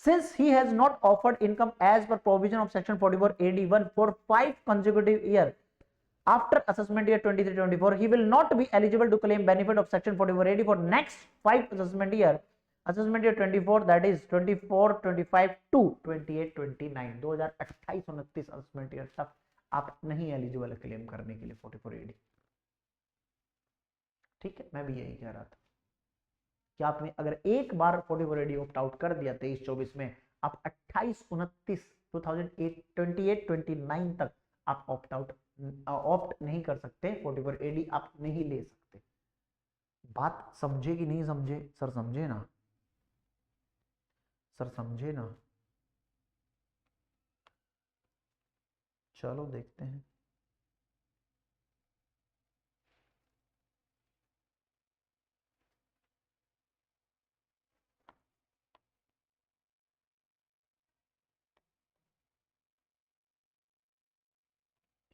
Since he has not offered income as per provision of section 44 AD1 for 5 consecutive years after assessment year 23-24, he will not be eligible to claim benefit of section 44 AD for next 5 assessment year 24, that is 24-25 to 28-29, 2028-29 assessment year तक आप नहीं eligible है claim करने के लिए 44 AD। ठीक है, मैं भी यही कह रहा था कि आपने अगर एक बार 44 AD ऑप्ट आउट कर दिया 23-24 में, आप 28-29 2028-29 तक आप ऑप्ट नहीं कर सकते, 44 AD आप नहीं ले सकते। बात समझे कि नहीं समझे? सर समझे ना, सर समझे ना? चलो देखते हैं।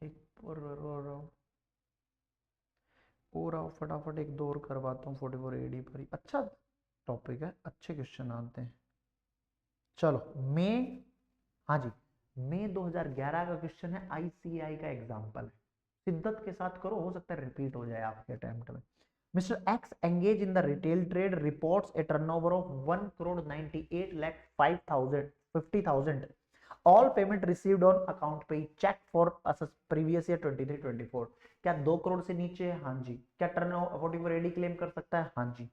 एक पूरा फटाफट एक दो और करवाता हूँ 44 AD पर ही। अच्छा टॉपिक है, अच्छे क्वेश्चन आते हैं। चलो मई, हाँ जी मई 2011 का क्वेश्चन है, ICAI का एग्जाम्पल है, शिद्दत के साथ करो, हो सकता है रिपीट हो जाए आपके अटेम्प्ट में। Mister x engage in the retail trade reports A turnover of 1 crore 98 lakh 50,000 all payment received on account पे चेक फॉर प्रीवियस ईयर 23-24। क्या 2 करोड़ से नीचे है? हाँ जी। क्या टर्न 44 एडी क्लेम कर सकता है? हाँ जी।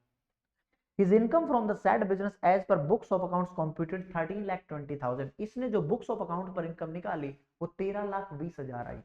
His income from the said business as per books of accounts computed 13,20,000। इसने जो बुक्स ऑफ अकाउंट पर इनकम निकाली वो 13,20,000 आई।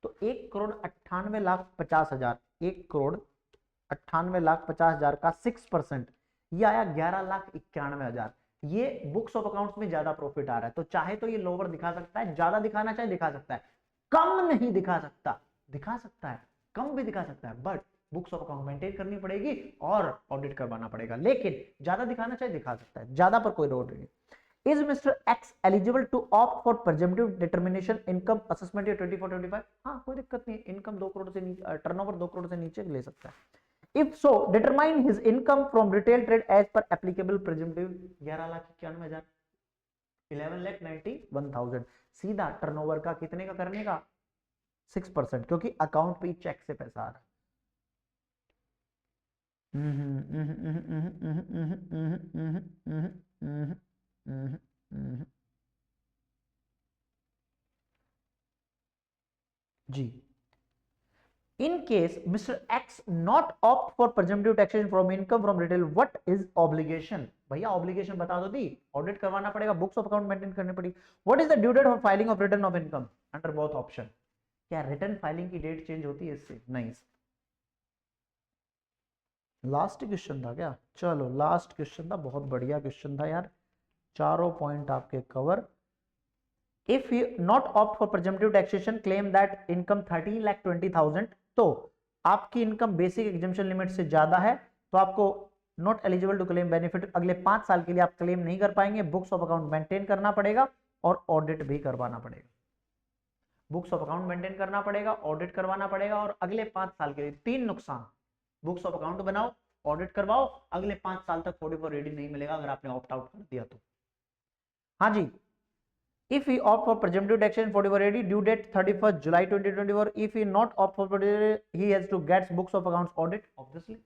तो 1,98,50,000, 1,98,50,000 का 6% ये आया 11,91,000। ये बुक्स ऑफ अकाउंट्स में ज्यादा प्रॉफिट आ रहा है, तो चाहे तो ये लोअर दिखा सकता है, ज्यादा दिखाना चाहे दिखा सकता है, कम नहीं दिखा सकता, दिखा सकता है, कम भी दिखा सकता है, but books of account maintain करनी पड़ेगी और ऑडिट करवाना पड़ेगा, लेकिन ज्यादा दिखाना चाहे दिखा सकता है, ज्यादा पर कोई रोड नहीं। Is Mr. X eligible to opt for presumptive determination income assessment year 24-25? हाँ, कोई दिक्कत नहीं, इनकम 2 करोड़ से नीचे, टर्नओवर 2 करोड़ से नीचे ले सकता है। If so, determine his income from retail trade as per applicable presumptive 11,91,000, 11,91,000। सीधा टर्नओवर का कितने का करने का? 6%, क्योंकि अकाउंट पे चेक से पैसा आ रहा है। जी। In case Mr. X not opt for presumptive taxation from income from retail, what is obligation? भैया obligation बता दो दी, ऑडिट करवाना पड़ेगा, बुक्स ऑफ अकाउंट मेंटेन करनी पड़ेगी। What is the due date for filing of return of income under both option? क्या return filing की date change होती है इससे? नहीं। लास्ट क्वेश्चन था क्या? चलो लास्ट क्वेश्चन था, बहुत बढ़िया क्वेश्चन था यार, चारों पॉइंट आपके cover. If you not opt for presumptive taxation, claim that income 13,20,000, तो आपकी इनकम बेसिक एग्जम्पशन लिमिट से ज्यादा है, तो आपको not eligible to claim benefit, अगले 5 साल के लिए आप क्लेम नहीं कर पाएंगे, बुक्स ऑफ अकाउंट मेंटेन करना पड़ेगा और ऑडिट भी करवाना पड़ेगा। बुक्स ऑफ अकाउंट मेंटेन करना पड़ेगा, ऑडिट करवाना पड़ेगा, और अगले 5 साल के लिए 3 नुकसान, बुक्स ऑफ अकाउंट बनाओ, ऑडिट करवाओ, अगले 5 साल तक 44 एडी नहीं मिलेगा अगर आपने ऑप्ट आउट कर दिया तो। हाँ जी। If he opt for presumptive taxation 44 AD, due date 31st July 2024. If he not opt for 44, he has to get books of accounts audit. Obviously,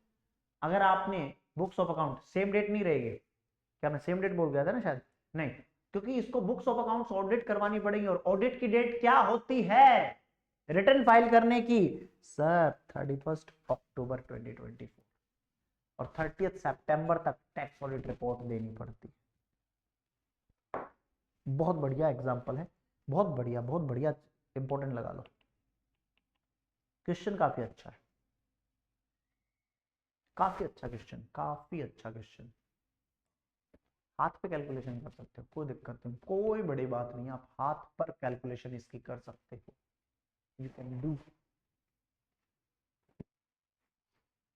अगर आपने books of account same date नहीं रहेगी, क्या मैं सेम डेट बोल गया था ना शायद? नहीं, क्योंकि इसको बुक्स ऑफ अकाउंट्स ऑडिट करवानी पड़ेगी, और ऑडिट की डेट क्या होती है रिटर्न फाइल करने की? सर 31 अक्टूबर 2024, और 30 सितंबर तक टैक्स ऑडिट रिपोर्ट देनी पड़ती। बहुत बढ़िया एग्जाम्पल है, बहुत बढ़िया इंपॉर्टेंट लगा लो, क्वेश्चन काफी अच्छा है, काफी अच्छा क्वेश्चन, काफी अच्छा क्वेश्चन। हाथ पे कैलकुलेशन कर सकते हो, कोई दिक्कत नहीं, कोई बड़ी बात नहीं, आप हाथ पर कैलकुलेशन इसकी कर सकते हो, यू कैन डू।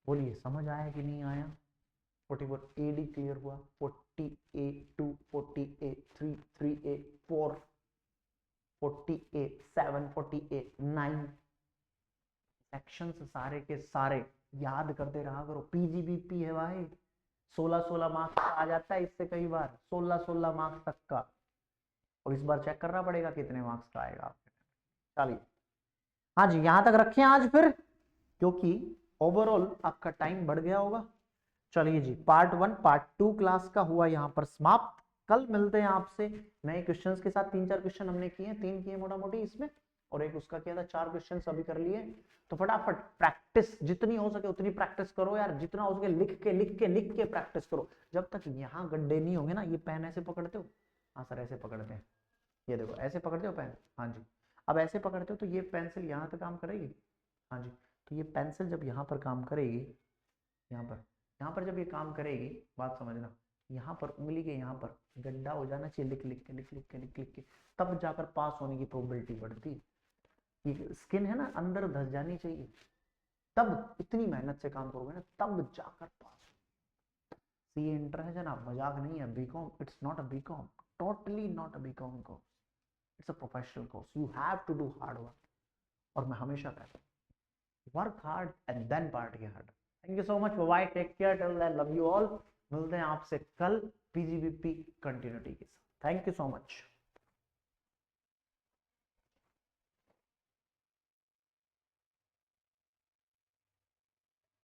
बोलिए समझ आया कि नहीं आया? 44 AD क्लियर हुआ, 40A2, 40A3, 3A4, 40A7, 40A9 sections सारे के सारे याद करते रहा करो। पीजीबीपी है भाई, 16 मार्क्स का आ जाता है इससे, कई बार 16 मार्क्स तक का, और इस बार चेक करना पड़ेगा कितने मार्क्स का आएगा आपके। चलिए हाँ जी, यहां तक रखें आज फिर, क्योंकि ओवरऑल आपका टाइम बढ़ गया होगा। चलिए जी, पार्ट 1 पार्ट 2 क्लास का हुआ यहाँ पर समाप्त। कल मिलते हैं आपसे नए क्वेश्चंस के साथ। 3-4 क्वेश्चन हमने किए, 3 किए मोटा मोटी इसमें, और एक उसका किया था, 4 क्वेश्चन अभी कर लिए। तो फटाफट प्रैक्टिस जितनी हो सके उतनी प्रैक्टिस करो यार, जितना हो सके लिख के प्रैक्टिस करो। जब तक यहाँ गड्ढे नहीं होंगे ना, ये पेन ऐसे पकड़ते हो? हाँ सर ऐसे पकड़ते हैं, ये देखो ऐसे पकड़ते हो पेन, हाँ जी। अब ऐसे पकड़ते हो तो ये पेंसिल यहाँ पे काम करेगी, हाँ जी। तो ये पेंसिल जब यहाँ पर काम करेगी, यहाँ पर जब ये काम करेगी, बात समझना, यहाँ पर उंगली के यहाँ पर गड्ढा हो जाना चाहिए, लिख के, तब जाकर पास होने की प्रोबेबिलिटी बढ़ती। ये स्किन है ना, अंदर धस जानी चाहिए, तब इतनी मेहनत से काम करोगे ना, तब जाकर पास। सीए इंटर है जनाब, मजाक नहीं है। BCom, it's not a BCom, totally not a BCom course, it's a professional course, you have to do hard work. और मैं हमेशा कहता हूँ, work hard and then party hard. Thank you so much, bye, take care, till then love you all. मिलते हैं आपसे कल PGBP continuity के साथ। Thank you so much.